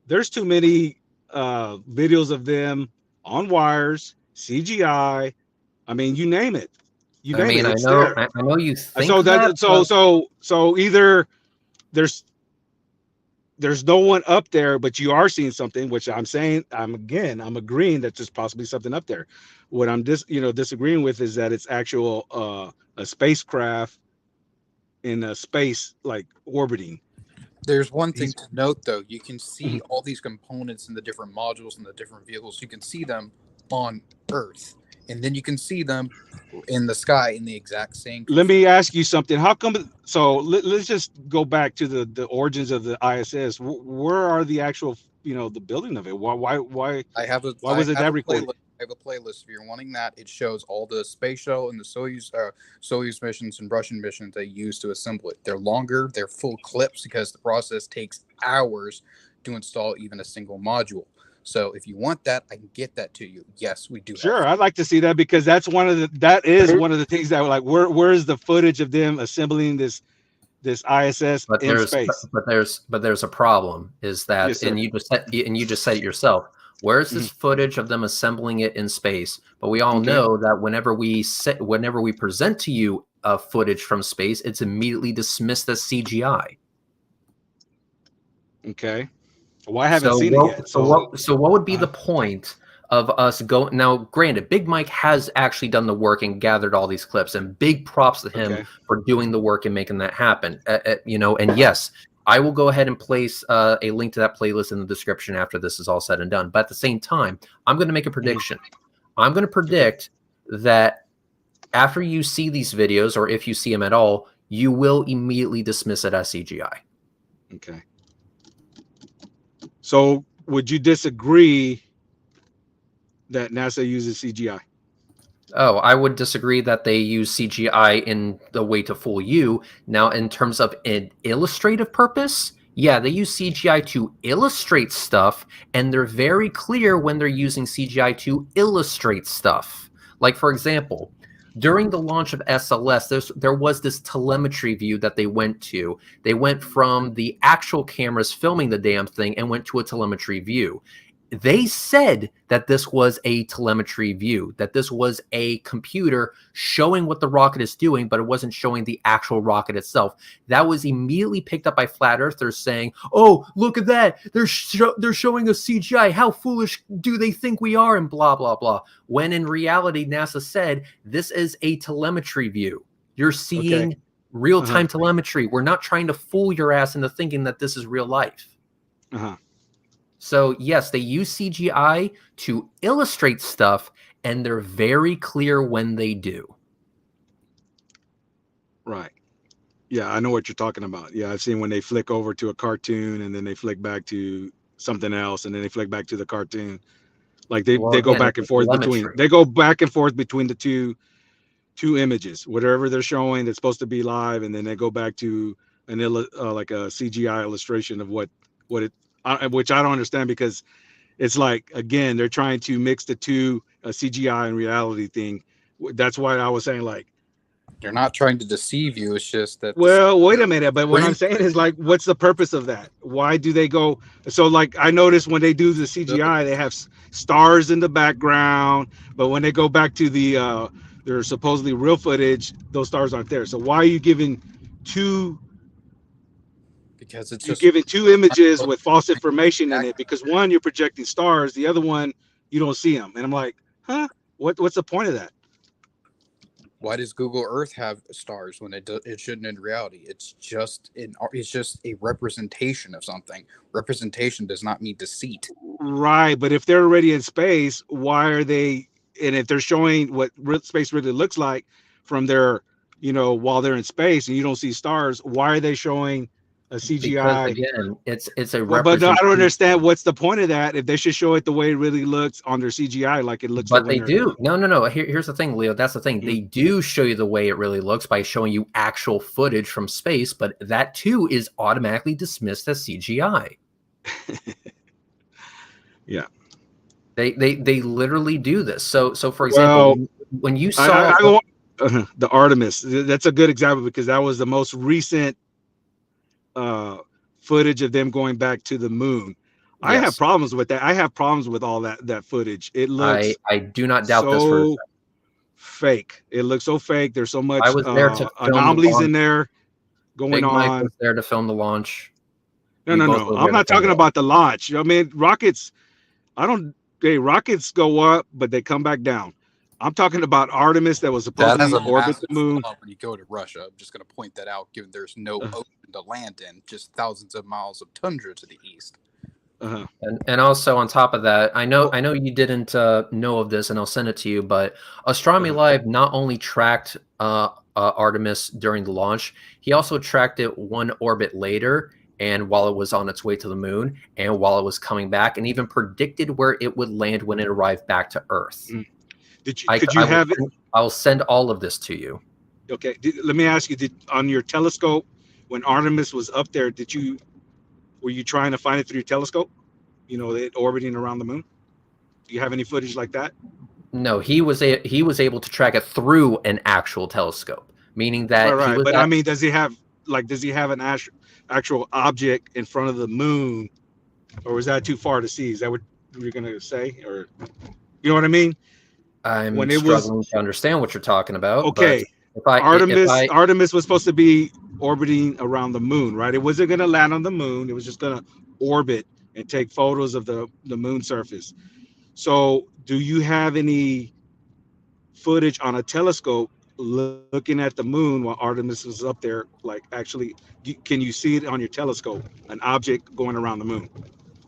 B: there's too many videos of them on wires, CGI. I mean, you name it.
A: I know you think
B: so
A: that.
B: So either there's no one up there, but you are seeing something, which I'm saying, I'm agreeing that there's possibly something up there. What I'm disagreeing with is that it's actual a spacecraft in a space, like orbiting.
C: There's one thing to note, though. You can see all these components in the different modules and the different vehicles. You can see them on Earth, and then you can see them in the sky in the exact same.
B: Let me ask you something. How come? So let's just go back to the origins of the ISS. Where are the actual, the building of it? Why was it that recorded?
C: I have a playlist. If you're wanting that, it shows all the space shuttle and the Soyuz missions and Russian missions they use to assemble it. They're longer, they're full clips, because the process takes hours to install even a single module. So if you want that, I can get that to you. Yes, we do.
B: Sure, I'd like to see that, because that's one of the things that, like, where is the footage of them assembling this ISS in space?
A: But there's a problem, is that, yes, and you just said it yourself. Where's this footage of them assembling it in space? But we all know that whenever we present to you footage from space, it's immediately dismissed as CGI.
B: Okay. Well, I haven't seen it yet.
A: So what would be the point of us going? Now, granted, Big Mike has actually done the work and gathered all these clips, and big props to him for doing the work and making that happen. And yes, I will go ahead and place a link to that playlist in the description after this is all said and done. But at the same time, I'm going to make a prediction. I'm going to predict that after you see these videos, or if you see them at all, you will immediately dismiss it as CGI.
B: Okay. So would you disagree that NASA uses CGI?
A: Oh, I would disagree that they use CGI in the way to fool you. Now, in terms of an illustrative purpose, yeah, they use CGI to illustrate stuff, and they're very clear when they're using CGI to illustrate stuff. Like, for example, during the launch of SLS, there was this telemetry view that they went to. They went from the actual cameras filming the damn thing and went to a telemetry view. They said that this was a telemetry view, that this was a computer showing what the rocket is doing, but it wasn't showing the actual rocket itself. That was immediately picked up by flat earthers saying, oh, look at that. They're showing us CGI. How foolish do they think we are? And blah, blah, blah. When in reality, NASA said, this is a telemetry view. You're seeing real-time telemetry. We're not trying to fool your ass into thinking that this is real life. So, yes, they use CGI to illustrate stuff, and they're very clear when they do.
B: Right. Yeah, I know what you're talking about. Yeah, I've seen when they flick over to a cartoon and then they flick back to something else and then they flick back to the cartoon. Like they go back and forth between the two images. Whatever they're showing that's supposed to be live, and then they go back to like a CGI illustration of what it which I don't understand, because it's like, again, they're trying to mix the two, CGI and reality thing. That's why I was saying, like,
C: they're not trying to deceive you. It's just that.
B: Well, wait a minute. But what I'm saying is, like, what's the purpose of that? Why do they go? So, like, I noticed when they do the CGI, they have stars in the background, but when they go back to the their supposedly real footage, those stars aren't there. So why are you giving two?
C: Because it's
B: you're giving two images with false information in it, because one, you're projecting stars, the other one, you don't see them. And I'm like, huh? What's the point of that?
C: Why does Google Earth have stars when it shouldn't in reality? It's just a representation of something. Representation does not mean deceit.
B: Right, but if they're already in space, why are they? And if they're showing what space really looks like from their, while they're in space, and you don't see stars, why are they showing a CGI?
A: Because again, it's a
B: but no, I don't understand what's the point of that if they should show it the way it really looks on their CGI, like it looks.
A: But they do. No. Here's the thing, Leo. That's the thing. They do show you the way it really looks by showing you actual footage from space, but that too is automatically dismissed as CGI.
B: Yeah.
A: They literally do this. So for example, when you saw
B: the Artemis, that's a good example, because that was the most recent footage of them going back to the moon. I have problems with that. I have problems with all that footage. It looks
A: I do not doubt this for a second.
B: Fake. It looks so fake. There's so much
A: I was there to
B: anomalies in there going
A: Big
B: on.
A: Mike was there to film the launch.
B: No. I'm not talking about the launch. I mean, rockets. Rockets go up, but they come back down. I'm talking about Artemis that was supposed to orbit the moon.
C: When you go to Russia, I'm just going to point that out, given there's no ocean to land in, just thousands of miles of tundra to the east.
A: And also on top of that, I know you didn't know of this, and I'll send it to you, but Astronomy Live not only tracked Artemis during the launch, he also tracked it one orbit later, and while it was on its way to the moon, and while it was coming back, and even predicted where it would land when it arrived back to Earth. I'll send all of this to you.
B: Okay. Let me ask you, on your telescope, when Artemis was up there, were you trying to find it through your telescope? It orbiting around the moon? Do you have any footage like that?
A: No, he was able to track it through an actual telescope, meaning that.
B: Right. But I mean, does he have an actual object in front of the moon, or was that too far to see? Is that what you're gonna say, or you know what I mean?
A: I'm struggling to understand what you're talking about.
B: Okay. Artemis was supposed to be orbiting around the moon, right? It wasn't going to land on the moon. It was just going to orbit and take photos of the moon surface. So do you have any footage on a telescope looking at the moon while Artemis was up there, like actually, can you see it on your telescope, an object going around the moon?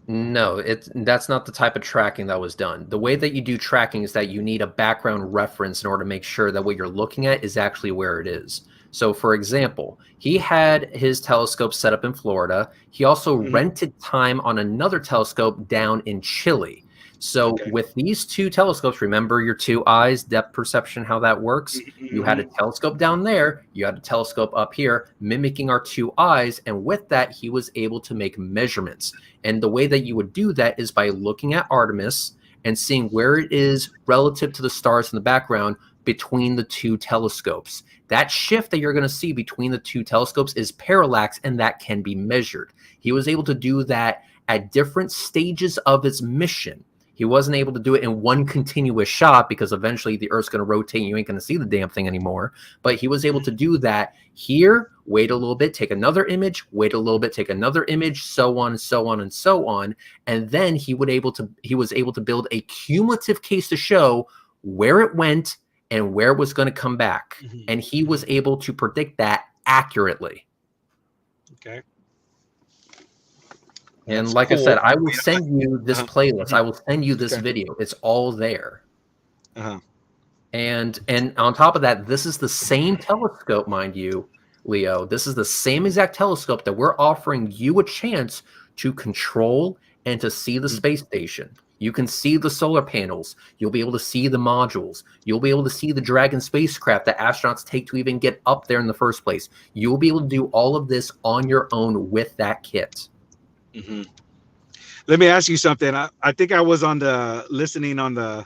A: No, that's not the type of tracking that was done. The way that you do tracking is that you need a background reference in order to make sure that what you're looking at is actually where it is. So, for example, he had his telescope set up in Florida. He also rented time on another telescope down in Chile. So with these two telescopes, remember your two eyes, depth perception, how that works? You had a telescope down there, you had a telescope up here, mimicking our two eyes. And with that, he was able to make measurements. And the way that you would do that is by looking at Artemis and seeing where it is relative to the stars in the background between the two telescopes. That shift that you're going to see between the two telescopes is parallax, and that can be measured. He was able to do that at different stages of its mission. He wasn't able to do it in one continuous shot because eventually the Earth's going to rotate and you ain't going to see the damn thing anymore. But he was able to do that here, wait a little bit, take another image, wait a little bit, take another image, so on, so on, and so on. And then he was able to build a cumulative case to show where it went and where it was going to come back. And he was able to predict that accurately.
B: Okay.
A: And
B: That's
A: like
B: cool.
A: I said, I will send you this playlist. I will send you this video. It's all there. And on top of that, this is the same telescope, mind you, Leo. This is the same exact telescope that we're offering you a chance to control and to see the space station. You can see the solar panels. You'll be able to see the modules. You'll be able to see the Dragon spacecraft that astronauts take to even get up there in the first place. You'll be able to do all of this on your own with that kit.
B: Let me ask you something. I think I was listening on the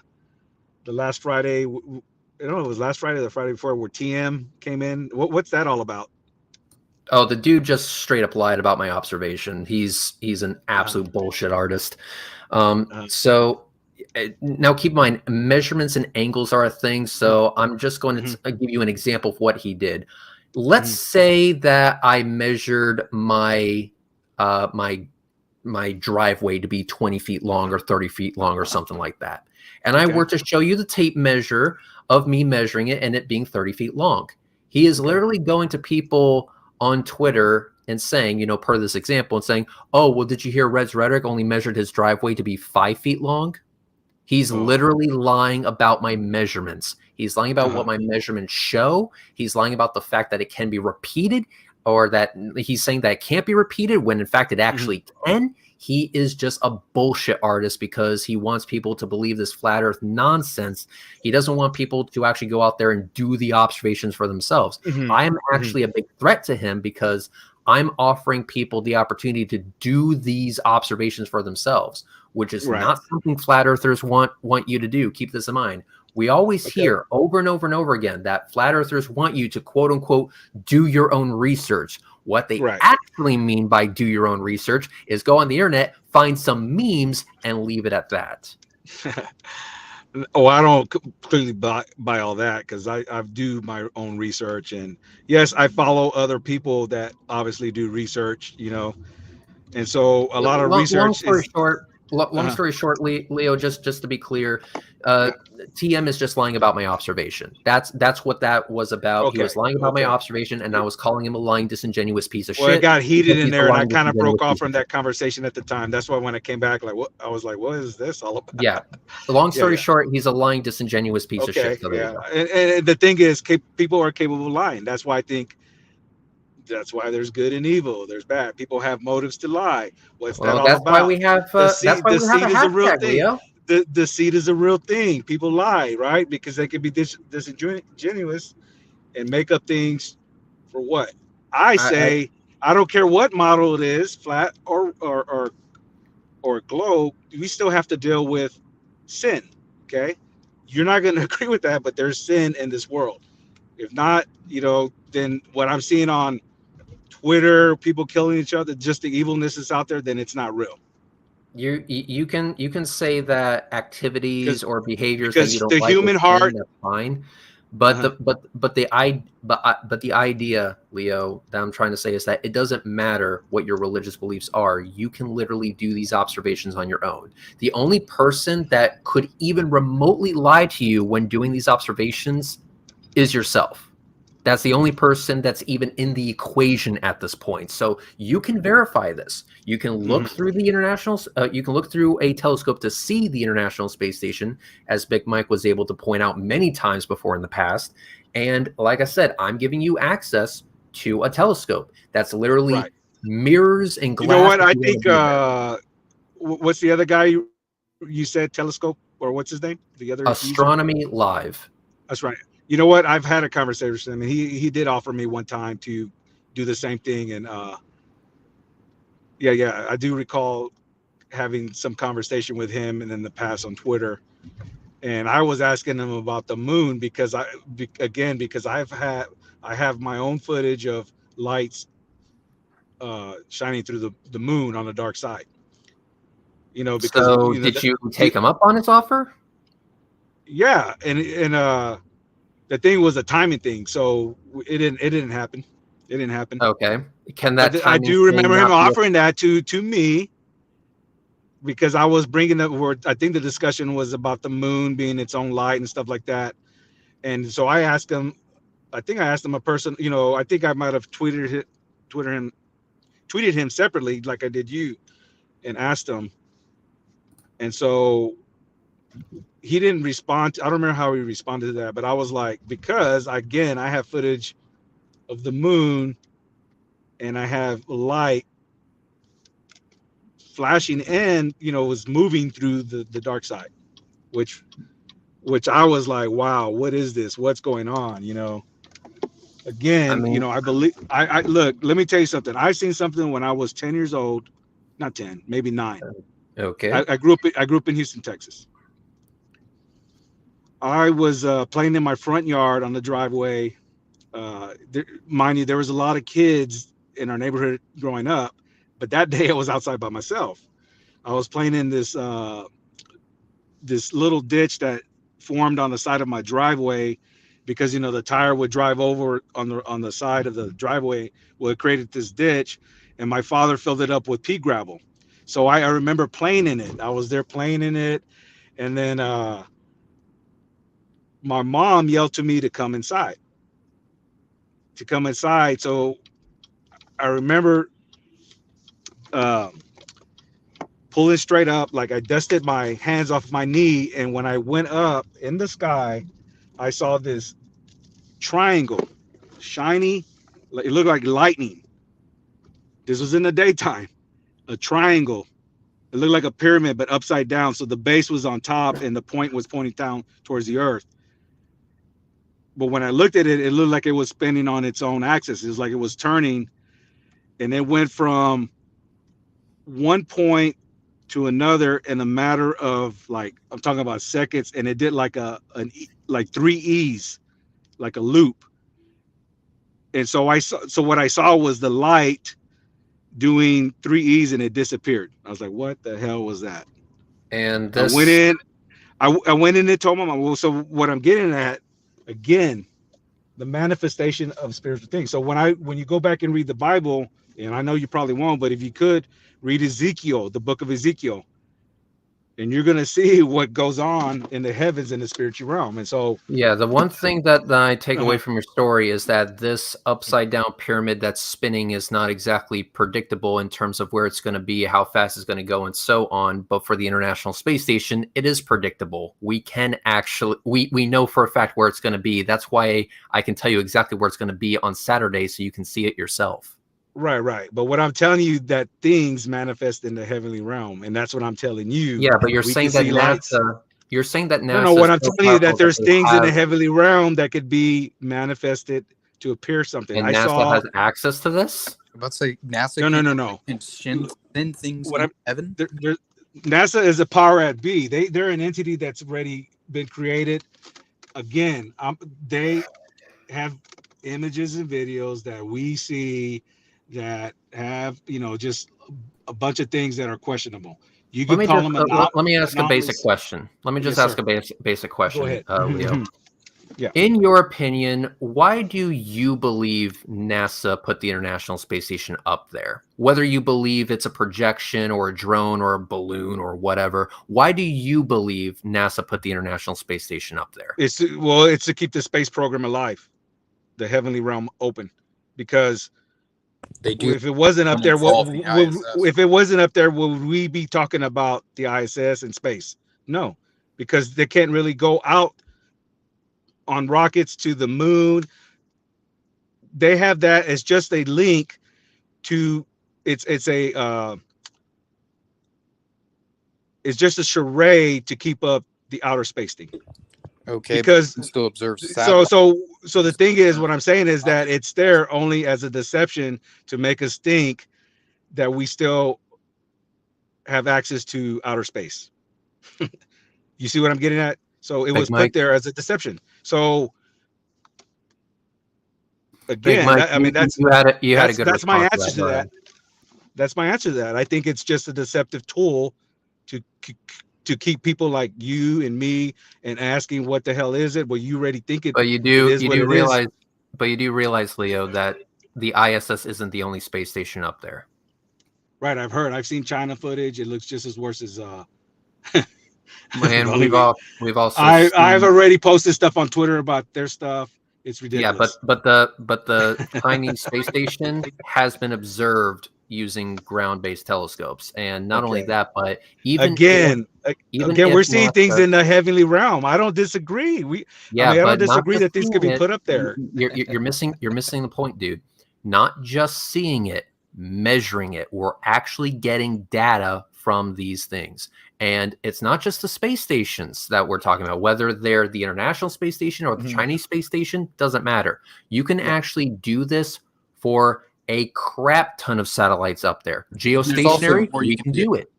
B: last Friday. I don't know, it was last Friday or the Friday before, where TM came in. What's that all about?
A: Oh, the dude just straight up lied about my observation. He's an absolute bullshit artist. So now keep in mind, measurements and angles are a thing. So I'm just going to give you an example of what he did. Let's say that I measured my my driveway to be 20 feet long or 30 feet long or something like that. And I were to show you the tape measure of me measuring it and it being 30 feet long. He is literally going to people on Twitter and saying, per this example, and saying, oh, well, did you hear Red's Rhetoric only measured his driveway to be 5 feet long? He's literally lying about my measurements. He's lying about what my measurements show. He's lying about the fact that it can be repeated, or that he's saying that it can't be repeated when in fact it actually can. He is just a bullshit artist because he wants people to believe this flat earth nonsense. He doesn't want people to actually go out there and do the observations for themselves. I am actually a big threat to him because I'm offering people the opportunity to do these observations for themselves, which is not something flat earthers want you to do. Keep this in mind. We always hear over and over and over again that flat earthers want you to, quote unquote, do your own research. What they actually mean by do your own research is go on the internet, find some memes, and leave it at that.
B: Oh, I don't completely buy all that, because I do my own research. And yes, I follow other people that obviously do research, and so a lot of research
A: long story short, Leo, just to be clear, TM is just lying about my observation. That's what that was about. He was lying about my observation, and I was calling him a lying, disingenuous piece of shit.
B: It got heated in there, and I kind of broke off from that conversation at the time. That's why when I came back, I was like, what is this all about?
A: Yeah. Long story short, he's a lying, disingenuous piece of shit. So
B: and the thing is, people are capable of lying. That's why I think that's why there's good and evil. There's bad. People have motives to lie. What's that all about?
A: That's why we have the seed
B: is a real thing. Leo. The seed is a real thing. People lie, right? Because they can be disingenuous and make up things for what? I say I don't care what model it is, flat or globe, we still have to deal with sin. Okay. You're not going to agree with that, but there's sin in this world. If not, then what I'm seeing on Twitter, people killing each other, just the evilness is out there, then it's not real.
A: You can say that activities or behaviors that you don't
B: the
A: like
B: human heart,
A: that's fine, but the idea, Leo, that I'm trying to say is that it doesn't matter what your religious beliefs are. You can literally do these observations on your own. The only person that could even remotely lie to you when doing these observations is yourself. That's the only person that's even in the equation at this point. So you can verify this. You can look through the you can look through a telescope to see the International Space Station, as Big Mike was able to point out many times before in the past. And like I said, I'm giving you access to a telescope that's literally mirrors and glass.
B: You know what? I think, what's the other guy you said, telescope, or what's his name? The other
A: Astronomy Live.
B: That's right. You know what? I've had a conversation with him, and he did offer me one time to do the same thing. And I do recall having some conversation with him and in the past on Twitter. And I was asking him about the moon because I have my own footage of lights shining through the moon on the dark side. You know, because
A: so did you take him up on his offer?
B: Yeah, and the thing was a timing thing, so it didn't happen. It didn't happen.
A: Okay. Can that
B: I do remember him offering that to me, because I was bringing up where I think the discussion was about the moon being its own light and stuff like that. And so I asked him, I think I asked him a person, you know, I think I might have tweeted him separately like I did you, and asked him. And so he didn't respond. I don't remember how he responded to that, but I was like, because again, I have footage of the moon and I have light flashing and, you know, was moving through the dark side, which I was like, wow, what is this? What's going on? You know, again, you know, I believe, I look, let me tell you something. I seen something when I was 10 years old, not 10, maybe 9.
A: Okay.
B: I grew up in Houston, Texas. I was playing in my front yard on the driveway. Mind you, there was a lot of kids in our neighborhood growing up, but that day I was outside by myself. I was playing in this little ditch that formed on the side of my driveway, because, you know, the tire would drive over on the side of the driveway. Well, it created this ditch, and my father filled it up with pea gravel. So I remember playing in it. I was there playing in it, and then my mom yelled to me to come inside. So I remember pulling straight up, like I dusted my hands off my knee, and when I went up in the sky, I saw this triangle, shiny, it looked like lightning. This was in the daytime. A triangle. It looked like a pyramid, but upside down. So the base was on top and the point was pointing down towards the earth. But when I looked at it, it looked like it was spinning on its own axis. It was like it was turning, and it went from one point to another in a matter of, like, I'm talking about seconds, and it did like like 3 E's, like a loop. And so what I saw was the light doing 3 E's, and it disappeared. I was like, what the hell was that?
A: And this...
B: I went in and told my mom. Well, so what I'm getting at, again, the manifestation of spiritual things. So when you go back and read the Bible, and I know you probably won't, but if you could read Ezekiel, the book of Ezekiel, and you're going to see what goes on in the heavens in the spiritual realm. And so,
A: yeah, the one thing that I take away from your story is that this upside down pyramid that's spinning is not exactly predictable in terms of where it's going to be, how fast it's going to go, and so on. But for the International Space Station, it is predictable. We can actually, we know for a fact where it's going to be. That's why I can tell you exactly where it's going to be on Saturday, so you can see it yourself.
B: Right. But what I'm telling you, that things manifest in the heavenly realm, and that's what I'm telling you.
A: Yeah, but you're saying that NASA. You're saying that NASA.
B: No, what I'm telling you, that there's things in the heavenly realm that could be manifested to appear something.
A: And NASA has access to this.
C: I'm about to say NASA.
B: No.
C: And send things in heaven.
B: NASA is a power at B. They're an entity that's already been created. Again, they have images and videos that we see that have, you know, just a bunch of things that are questionable. You could call them
A: let me ask a basic question. Let me just ask a basic question,
B: Go ahead.
A: Leo.
B: Yeah.
A: In your opinion, why do you believe NASA put the International Space Station up there? Whether you believe it's a projection or a drone or a balloon or whatever, why do you believe NASA put the International Space Station up there?
B: It's to keep the space program alive, the heavenly realm open, because
C: They do
B: if it wasn't up there,
C: involve the ISS.
B: if it wasn't up there, would we be talking about the ISS and space? No, because they can't really go out on rockets to the moon. They have that as just a link to it's just a charade to keep up the outer space thing.
C: Okay,
B: Because
C: but still observe
B: so
C: satellites.
B: so the thing is, what I'm saying is that it's there only as a deception to make us think that we still have access to outer space. You see what I'm getting at? So it
A: Big
B: was put
A: Mike.
B: there as a deception. So
A: Big
B: again,
A: Mike,
B: I mean
A: you had a good
B: that's my
A: response to
B: answer
A: that.
B: to
A: Go
B: that.
A: ahead.
B: That's my answer to that. I think it's just a deceptive tool to keep people like you and me and asking what the hell is it? Well, you already think it.
A: But
B: It is what it is.
A: you do realize, Leo, that the ISS isn't the only space station up there.
B: Right, I've seen China footage. It looks just as worse as
A: And we've also
B: I've
A: seen,
B: already posted stuff on Twitter about their stuff. It's
A: yeah,
B: ridiculous.
A: but the Chinese space station has been observed using ground-based telescopes, and not only
B: Okay.
A: that, but even
B: Again, we're
A: if
B: seeing things
A: NASA,
B: in the heavenly realm. I don't disagree.
A: yeah,
B: I don't
A: but not
B: disagree
A: just
B: that things could
A: seeing
B: be
A: it,
B: put up there.
A: you're missing the point, dude. Not just seeing it, measuring it. We're actually getting data from these things. And it's not just the space stations that we're talking about, whether they're the International Space Station or the Chinese space station, doesn't matter. You can actually do this for a crap ton of satellites up there.
C: There's also
A: Geostationary,
C: more you
A: we
C: can
A: can
C: do.
A: do it.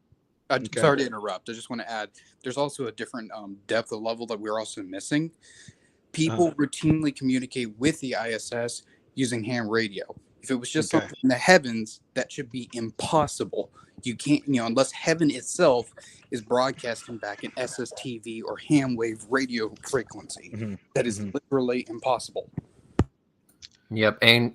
B: Okay.
C: Sorry to interrupt. I just want to add, there's also a different depth of level that we're also missing. People routinely communicate with the ISS using ham radio. If it was just
B: Okay.
C: something in the heavens, that should be impossible. You can't, unless heaven itself is broadcasting back in SSTV or ham wave radio frequency. That is literally impossible.
A: Yep, and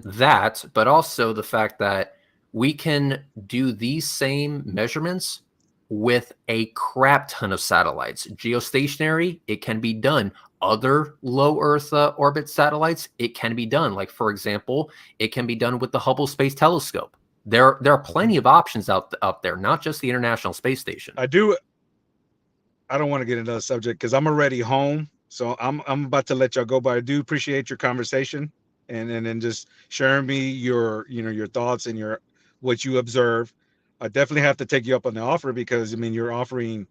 A: that, but also the fact that we can do these same measurements with a crap ton of satellites. Geostationary, it can be done. Other low Earth orbit satellites, it can be done. Like, for example, it can be done with the Hubble Space Telescope. There are plenty of options out there, not just the International Space Station.
B: I don't want to get into the subject because I'm already home. So I'm about to let y'all go, but I do appreciate your conversation and just sharing me your thoughts and what you observe. I definitely have to take you up on the offer because I mean you're offering,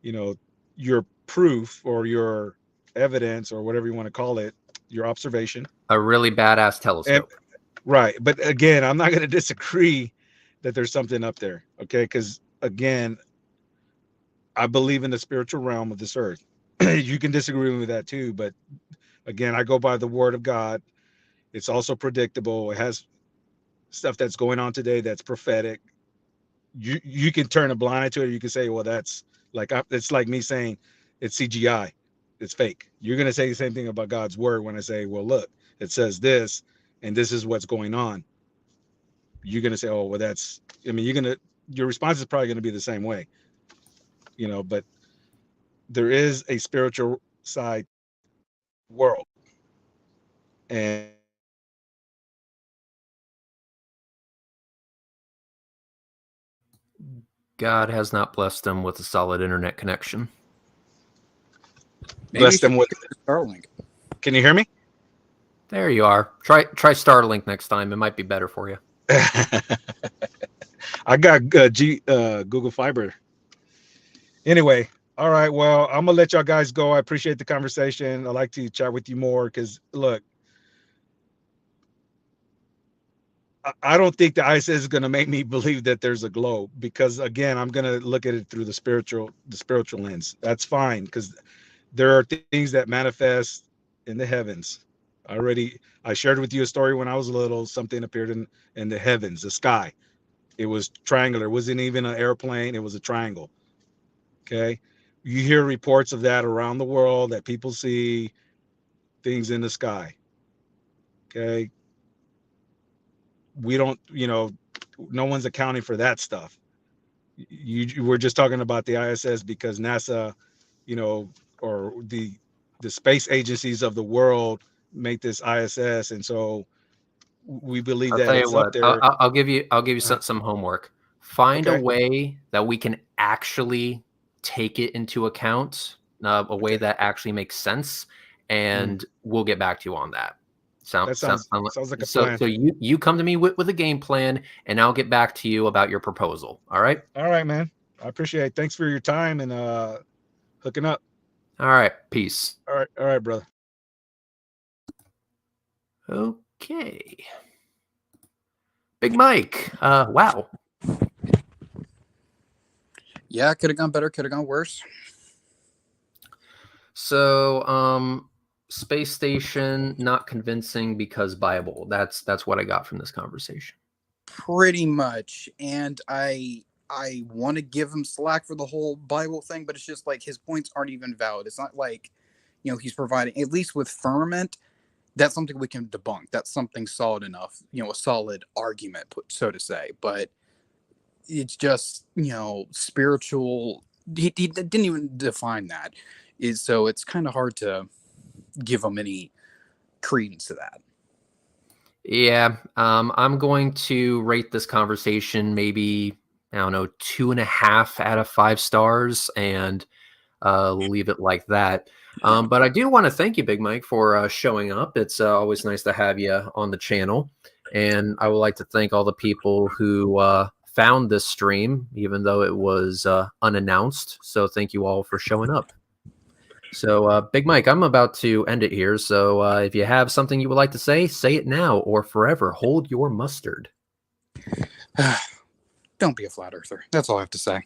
B: your proof or your evidence or whatever you want to call it, your observation.
A: A really badass telescope.
B: Right. But again, I'm not going to disagree that there's something up there. Okay. Because again, I believe in the spiritual realm of this earth. You can disagree with that too. But again, I go by the word of God. It's also predictable. It has stuff that's going on today that's prophetic. You can turn a blind eye to it. You can say, well, that's like, it's like me saying it's CGI. It's fake. You're going to say the same thing about God's word when I say, well, look, it says this, and this is what's going on. You're going to say, oh, well, that's, I mean, your response is probably going to be the same way, but there is a spiritual side world. And
A: God has not blessed them with a solid internet connection.
B: bless them with
C: Starlink.
B: Can you hear me?
A: There you are. Try Starlink next time. It might be better for you.
B: I got Google Fiber. Anyway, all right. Well, I'm gonna let y'all guys go. I appreciate the conversation. I like to chat with you more because look, I don't think the ISS is gonna make me believe that there's a globe because again, I'm gonna look at it through the spiritual lens. That's fine because there are things that manifest in the heavens. I shared with you a story when I was little. Something appeared in the heavens, the sky. It was triangular. It wasn't even an airplane. It was a triangle. Okay. You hear reports of that around the world, that people see things in the sky. Okay. We don't, no one's accounting for that stuff. We're just talking about the ISS because NASA, or the space agencies of the world make this ISS, and so we believe
A: I'll
B: that
A: tell you
B: it's up
A: what.
B: there.
A: I'll give you some homework. Find a
B: Okay.
A: way that we can actually take it into account, a way
B: Okay.
A: that actually makes sense, and we'll get back to you on that.
B: That sounds like a
A: So
B: plan.
A: you come to me with a game plan, and I'll get back to you about your proposal. All right.
B: All right, man. I appreciate it. Thanks for your time and hooking up.
A: All right. Peace.
B: All right, brother.
A: Okay. Big Mike. Wow.
C: Yeah, could have gone better, could have gone worse.
A: So, space station not convincing because Bible. That's what I got from this conversation.
C: Pretty much. And I want to give him slack for the whole Bible thing, but it's just like his points aren't even valid. It's not like, he's providing, at least with firmament, that's something we can debunk. That's something solid enough, a solid argument, so to say. But it's just, spiritual. He didn't even define that. So it's kind of hard to give him any credence to that.
A: Yeah, I'm going to rate this conversation maybe, I don't know, 2.5 out of 5 stars, and leave it like that. But I do want to thank you, Big Mike, for showing up. It's always nice to have you on the channel, and I would like to thank all the people who found this stream, even though it was unannounced. So thank you all for showing up. So, Big Mike, I'm about to end it here. So if you have something you would like to say it now or forever. Hold your mustard.
C: Don't be a flat earther. That's all I have to say.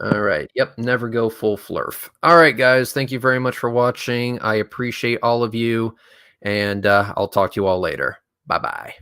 A: All right. Yep. Never go full flurf. All right, guys. Thank you very much for watching. I appreciate all of you. And I'll talk to you all later. Bye-bye.